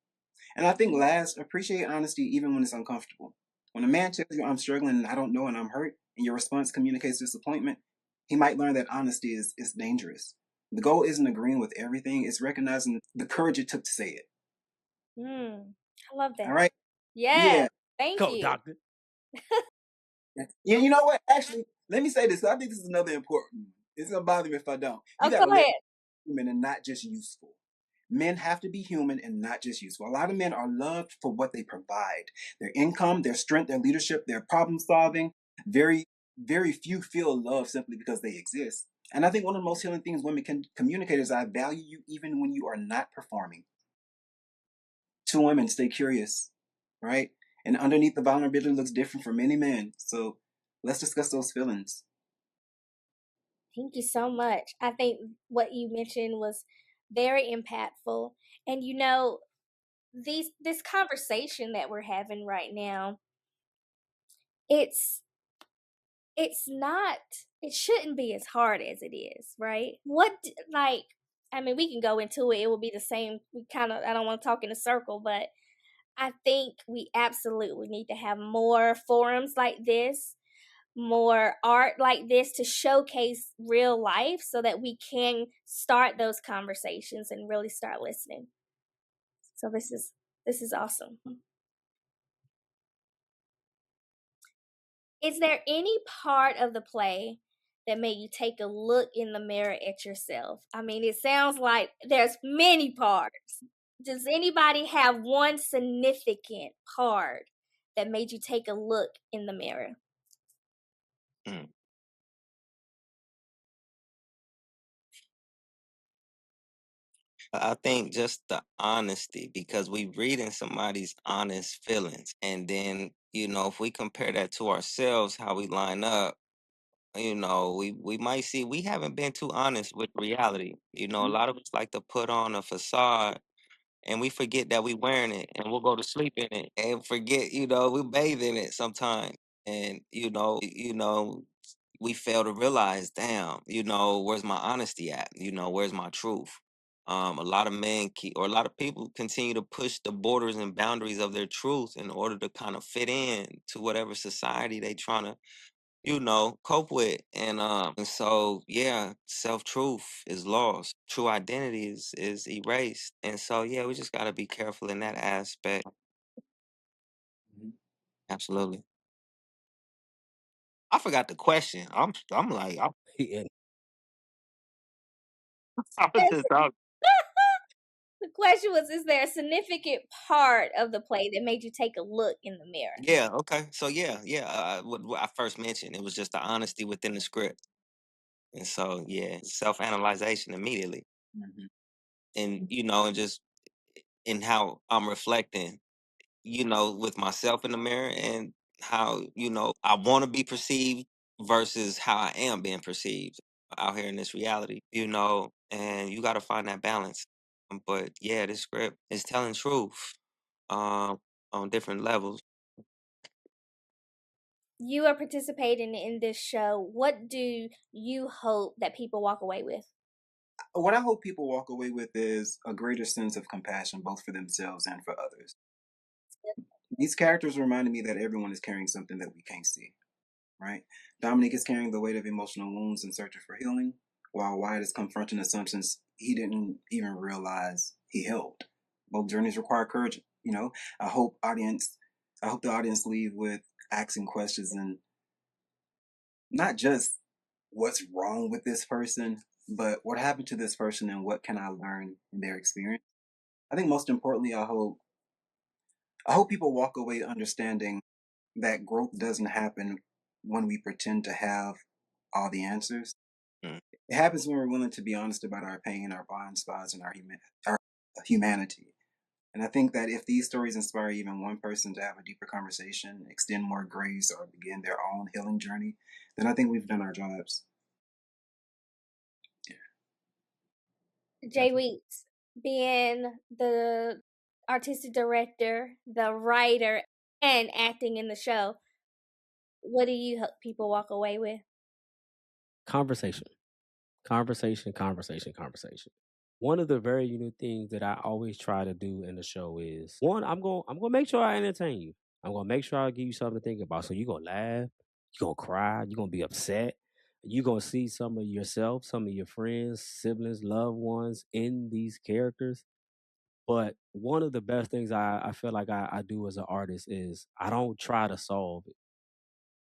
And I think last, appreciate honesty even when it's uncomfortable. When a man tells you, I'm struggling and I don't know and I'm hurt, and your response communicates disappointment, he might learn that honesty is dangerous. The goal isn't agreeing with everything, it's recognizing the courage it took to say it. I love that. All right? Yeah. Yeah. Thank Go, you. doctor. Yeah, you know what? Actually, let me say this. I think this is another important one. It's going to bother me if I don't. You got Go to live ahead. human and not just useful. Men have to be human and not just useful. A lot of men are loved for what they provide: their income, their strength, their leadership, their problem solving. Very, very few feel love simply because they exist. And I think one of the most healing things women can communicate is, I value you even when you are not performing. Two women stay curious, right? And underneath the vulnerability looks different for many men. So let's discuss those feelings. Thank you so much. I think what you mentioned was very impactful. And this conversation that we're having right now, it's not, it shouldn't be as hard as it is, right? I mean, we can go into it. It will be the same. I don't want to talk in a circle, but I think we absolutely need to have more forums like this, more art like this to showcase real life so that we can start those conversations and really start listening. So this is awesome. Is there any part of the play that made you take a look in the mirror at yourself? I mean, it sounds like there's many parts. Does anybody have one significant part that made you take a look in the mirror? Mm. I think just the honesty, because we reading somebody's honest feelings, and then if we compare that to ourselves, how we line up, we might see we haven't been too honest with reality. A lot of us like to put on a facade, and we forget that we wearing it, and we'll go to sleep in it and forget, we bathe in it sometimes. And we fail to realize, damn, where's my honesty at? Where's my truth? A lot of men or a lot of people continue to push the borders and boundaries of their truth in order to kind of fit in to whatever society they trying to cope with. And so yeah, self-truth is lost, true identity is erased. And so yeah, we just got to be careful in that aspect. Mhm. Absolutely. I forgot the question. I'm like Yeah. I was just talking. The question was, is there a significant part of the play that made you take a look in the mirror? Yeah, okay, so yeah, what I first mentioned, it was just the honesty within the script. And so yeah, self-analyzation immediately. Mhm. And and just in how I'm reflecting, with myself in the mirror, and how, I want to be perceived versus how I am being perceived out here in this reality, and you got to find that balance. But yeah, this script is telling truth on different levels. You are participating in this show. What do you hope that people walk away with? What I hope people walk away with is a greater sense of compassion, both for themselves and for others. These characters reminded me that everyone is carrying something that we can't see, right? Dominic is carrying the weight of emotional wounds and searching for healing, while Wyatt is confronting assumptions he didn't even realize he held. Both journeys require courage. I hope the audience leave with asking questions, and not just what's wrong with this person, but what happened to this person and what can I learn from their experience. I think most importantly, I hope people walk away understanding that growth doesn't happen when we pretend to have all the answers. Mm. It happens when we're willing to be honest about our pain, our blind spots, and our humanity. And I think that if these stories inspire even one person to have a deeper conversation, extend more grace, or begin their own healing journey, then I think we've done our jobs. Jay Weeks, being the artistic director, the writer, and acting in the show, what do you hope people walk away with? Conversation, conversation, conversation, conversation. One of the very unique things that I always try to do in the show is one, I'm gonna make sure I entertain you. I'm gonna make sure I give you something to think about. So you're gonna laugh, you're gonna cry, you're gonna be upset. You're gonna see some of yourself, some of your friends, siblings, loved ones in these characters. But one of the best things I feel like I do as an artist is I don't try to solve it.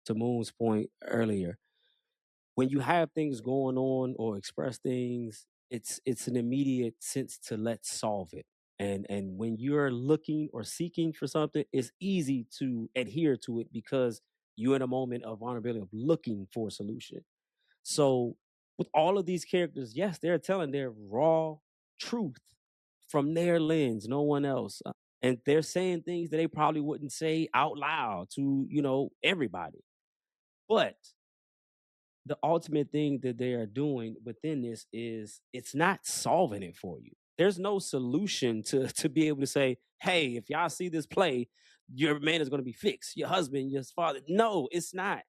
To Moon's point earlier, when you have things going on or express things, it's an immediate sense to let's solve it. And when you're looking or seeking for something, it's easy to adhere to it because you're in a moment of vulnerability of looking for a solution. So with all of these characters, yes, they're telling their raw truth from their lens, no one else. and they're saying things that they probably wouldn't say out loud to, everybody. But the ultimate thing that they are doing within this is it's not solving it for you. There's no solution to to be able to say, hey, if y'all see this play, your man is going to be fixed, your husband, your father. No, it's not.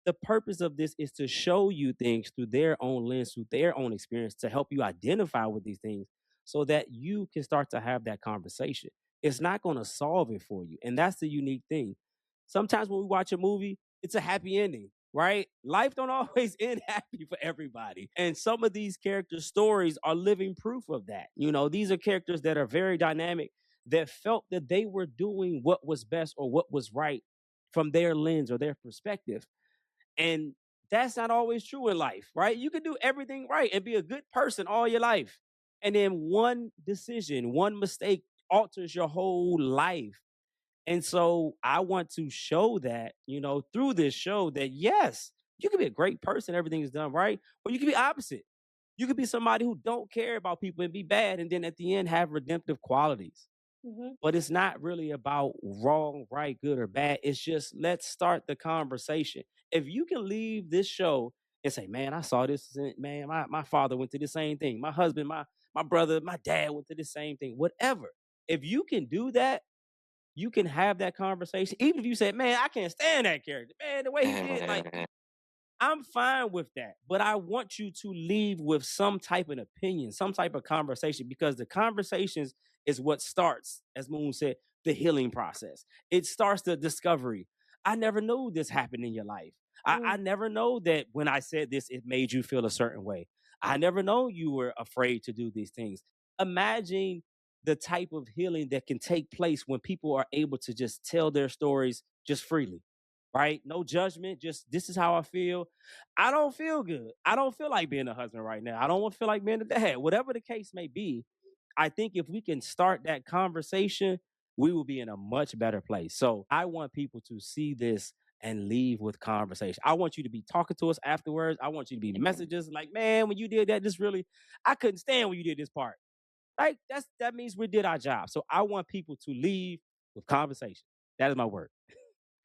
The purpose of this is to show you things through their own lens, through their own experience, to help you identify with these things so that you can start to have that conversation. It's not going to solve it for you. And that's the unique thing. Sometimes when we watch a movie, it's a happy ending, right? Life don't always end happy for everybody. And some of these character stories are living proof of that. These are characters that are very dynamic, that felt that they were doing what was best or what was right from their lens or their perspective. And that's not always true in life, right? You can do everything right and be a good person all your life. And then one decision, one mistake alters your whole life. And so I want to show that, through this show that yes, you can be a great person, everything is done right, or you can be opposite. You could be somebody who don't care about people and be bad, and then at the end have redemptive qualities. But it's not really about wrong, right, good, or bad. It's just let's start the conversation. If you can leave this show and say, man, I saw this, man, my father went to the same thing. My husband, my brother, my dad went to the same thing, whatever. If you can do that, you can have that conversation. Even if you say, man, I can't stand that character. Man, the way he did, like, I'm fine with that, but I want you to leave with some type of opinion, some type of conversation, because the conversations is what starts, as Moon said, the healing process. It starts the discovery. I never knew this happened in your life. I never know that when I said this, it made you feel a certain way. I never know you were afraid to do these things. Imagine the type of healing that can take place when people are able to just tell their stories just freely, right? No judgment, just this is how I feel. I don't feel good. I don't feel like being a husband right now. I don't want to feel like being a dad. Whatever the case may be, I think if we can start that conversation, we will be in a much better place. So I want people to see this and leave with conversation. I want you to be talking to us afterwards. I want you to be messages like, man, when you did that, this really, I couldn't stand when you did this part. Right? That means we did our job. So I want people to leave with conversation. That is my word.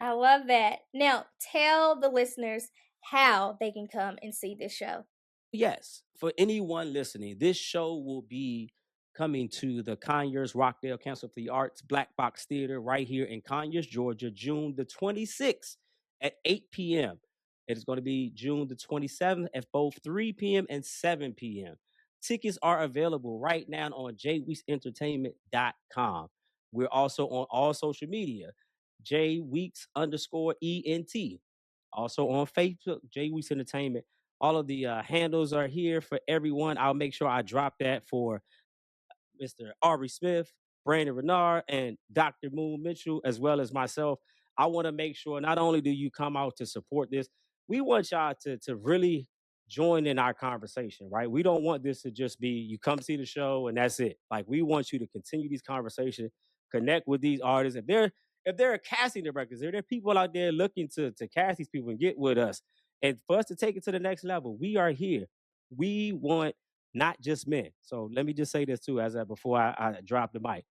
I love that. Now, tell the listeners how they can come and see this show. Yes, for anyone listening, this show will be coming to the Conyers Rockdale Council for the Arts Black Box Theater right here in Conyers, Georgia, June the 26th at 8 p.m. It is going to be June the 27th at both 3 p.m. and 7 p.m. Tickets are available right now on jweeksentertainment.com. We're also on all social media, jweeks_ENT. Also on Facebook, J Weeks Entertainment. All of the handles are here for everyone. I'll make sure I drop that for Mr. Aubrey Smith, Brandon Renard, and Dr. Moon Mitchell, as well as myself. I want to make sure not only do you come out to support this, we want y'all to really join in our conversation, right? We don't want this to just be you come see the show and that's it. Like we want you to continue these conversations, connect with these artists. If they're casting directors, if there are people out there looking to cast these people and get with us, and for us to take it to the next level, we are here. We want not just men. So let me just say this too, before I drop the mic.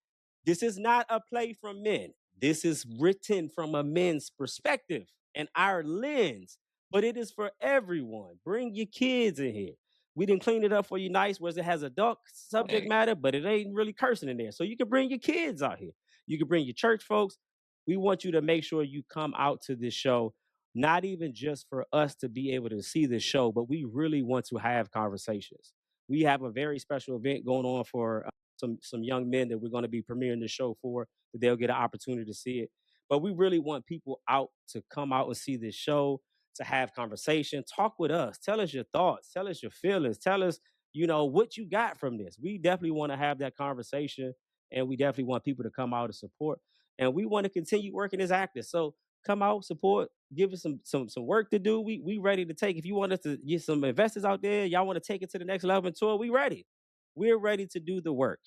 This is not a play from men. This is written from a men's perspective and our lens, but it is for everyone. Bring your kids in here. We didn't clean it up for you nice, whereas it has adult subject matter, but it ain't really cursing in there. So you can bring your kids out here. You can bring your church folks. We want you to make sure you come out to this show, not even just for us to be able to see this show, but we really want to have conversations. We have a very special event going on for some young men that we're going to be premiering the show for, that they'll get an opportunity to see it. But we really want people out to come out and see this show, to have conversation, talk with us, tell us your thoughts, tell us your feelings, tell us, what you got from this. We definitely want to have that conversation, and we definitely want people to come out and support. And we want to continue working as actors. So come out, support, give us some work to do. We ready to take. If you want us to get some investors out there, y'all want to take it to the next level and tour, we ready. We're ready to do the work.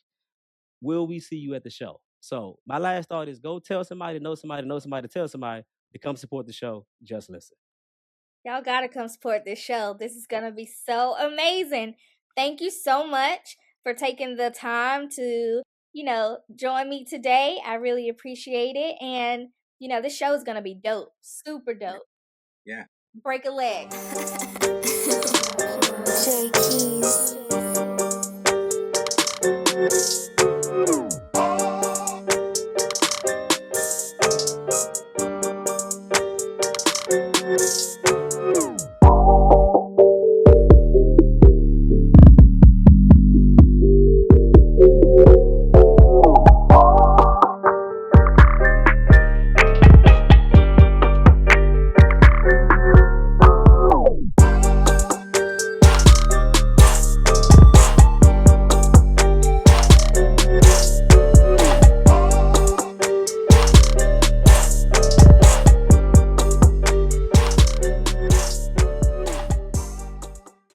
Will we see you at the show? So my last thought is go tell somebody, know somebody, know somebody, tell somebody to come support the show. Just listen. Y'all gotta come support this show. This is gonna be so amazing. Thank you so much for taking the time to join me today. I really appreciate it. And, this show is going to be dope. Super dope. Yeah. Break a leg.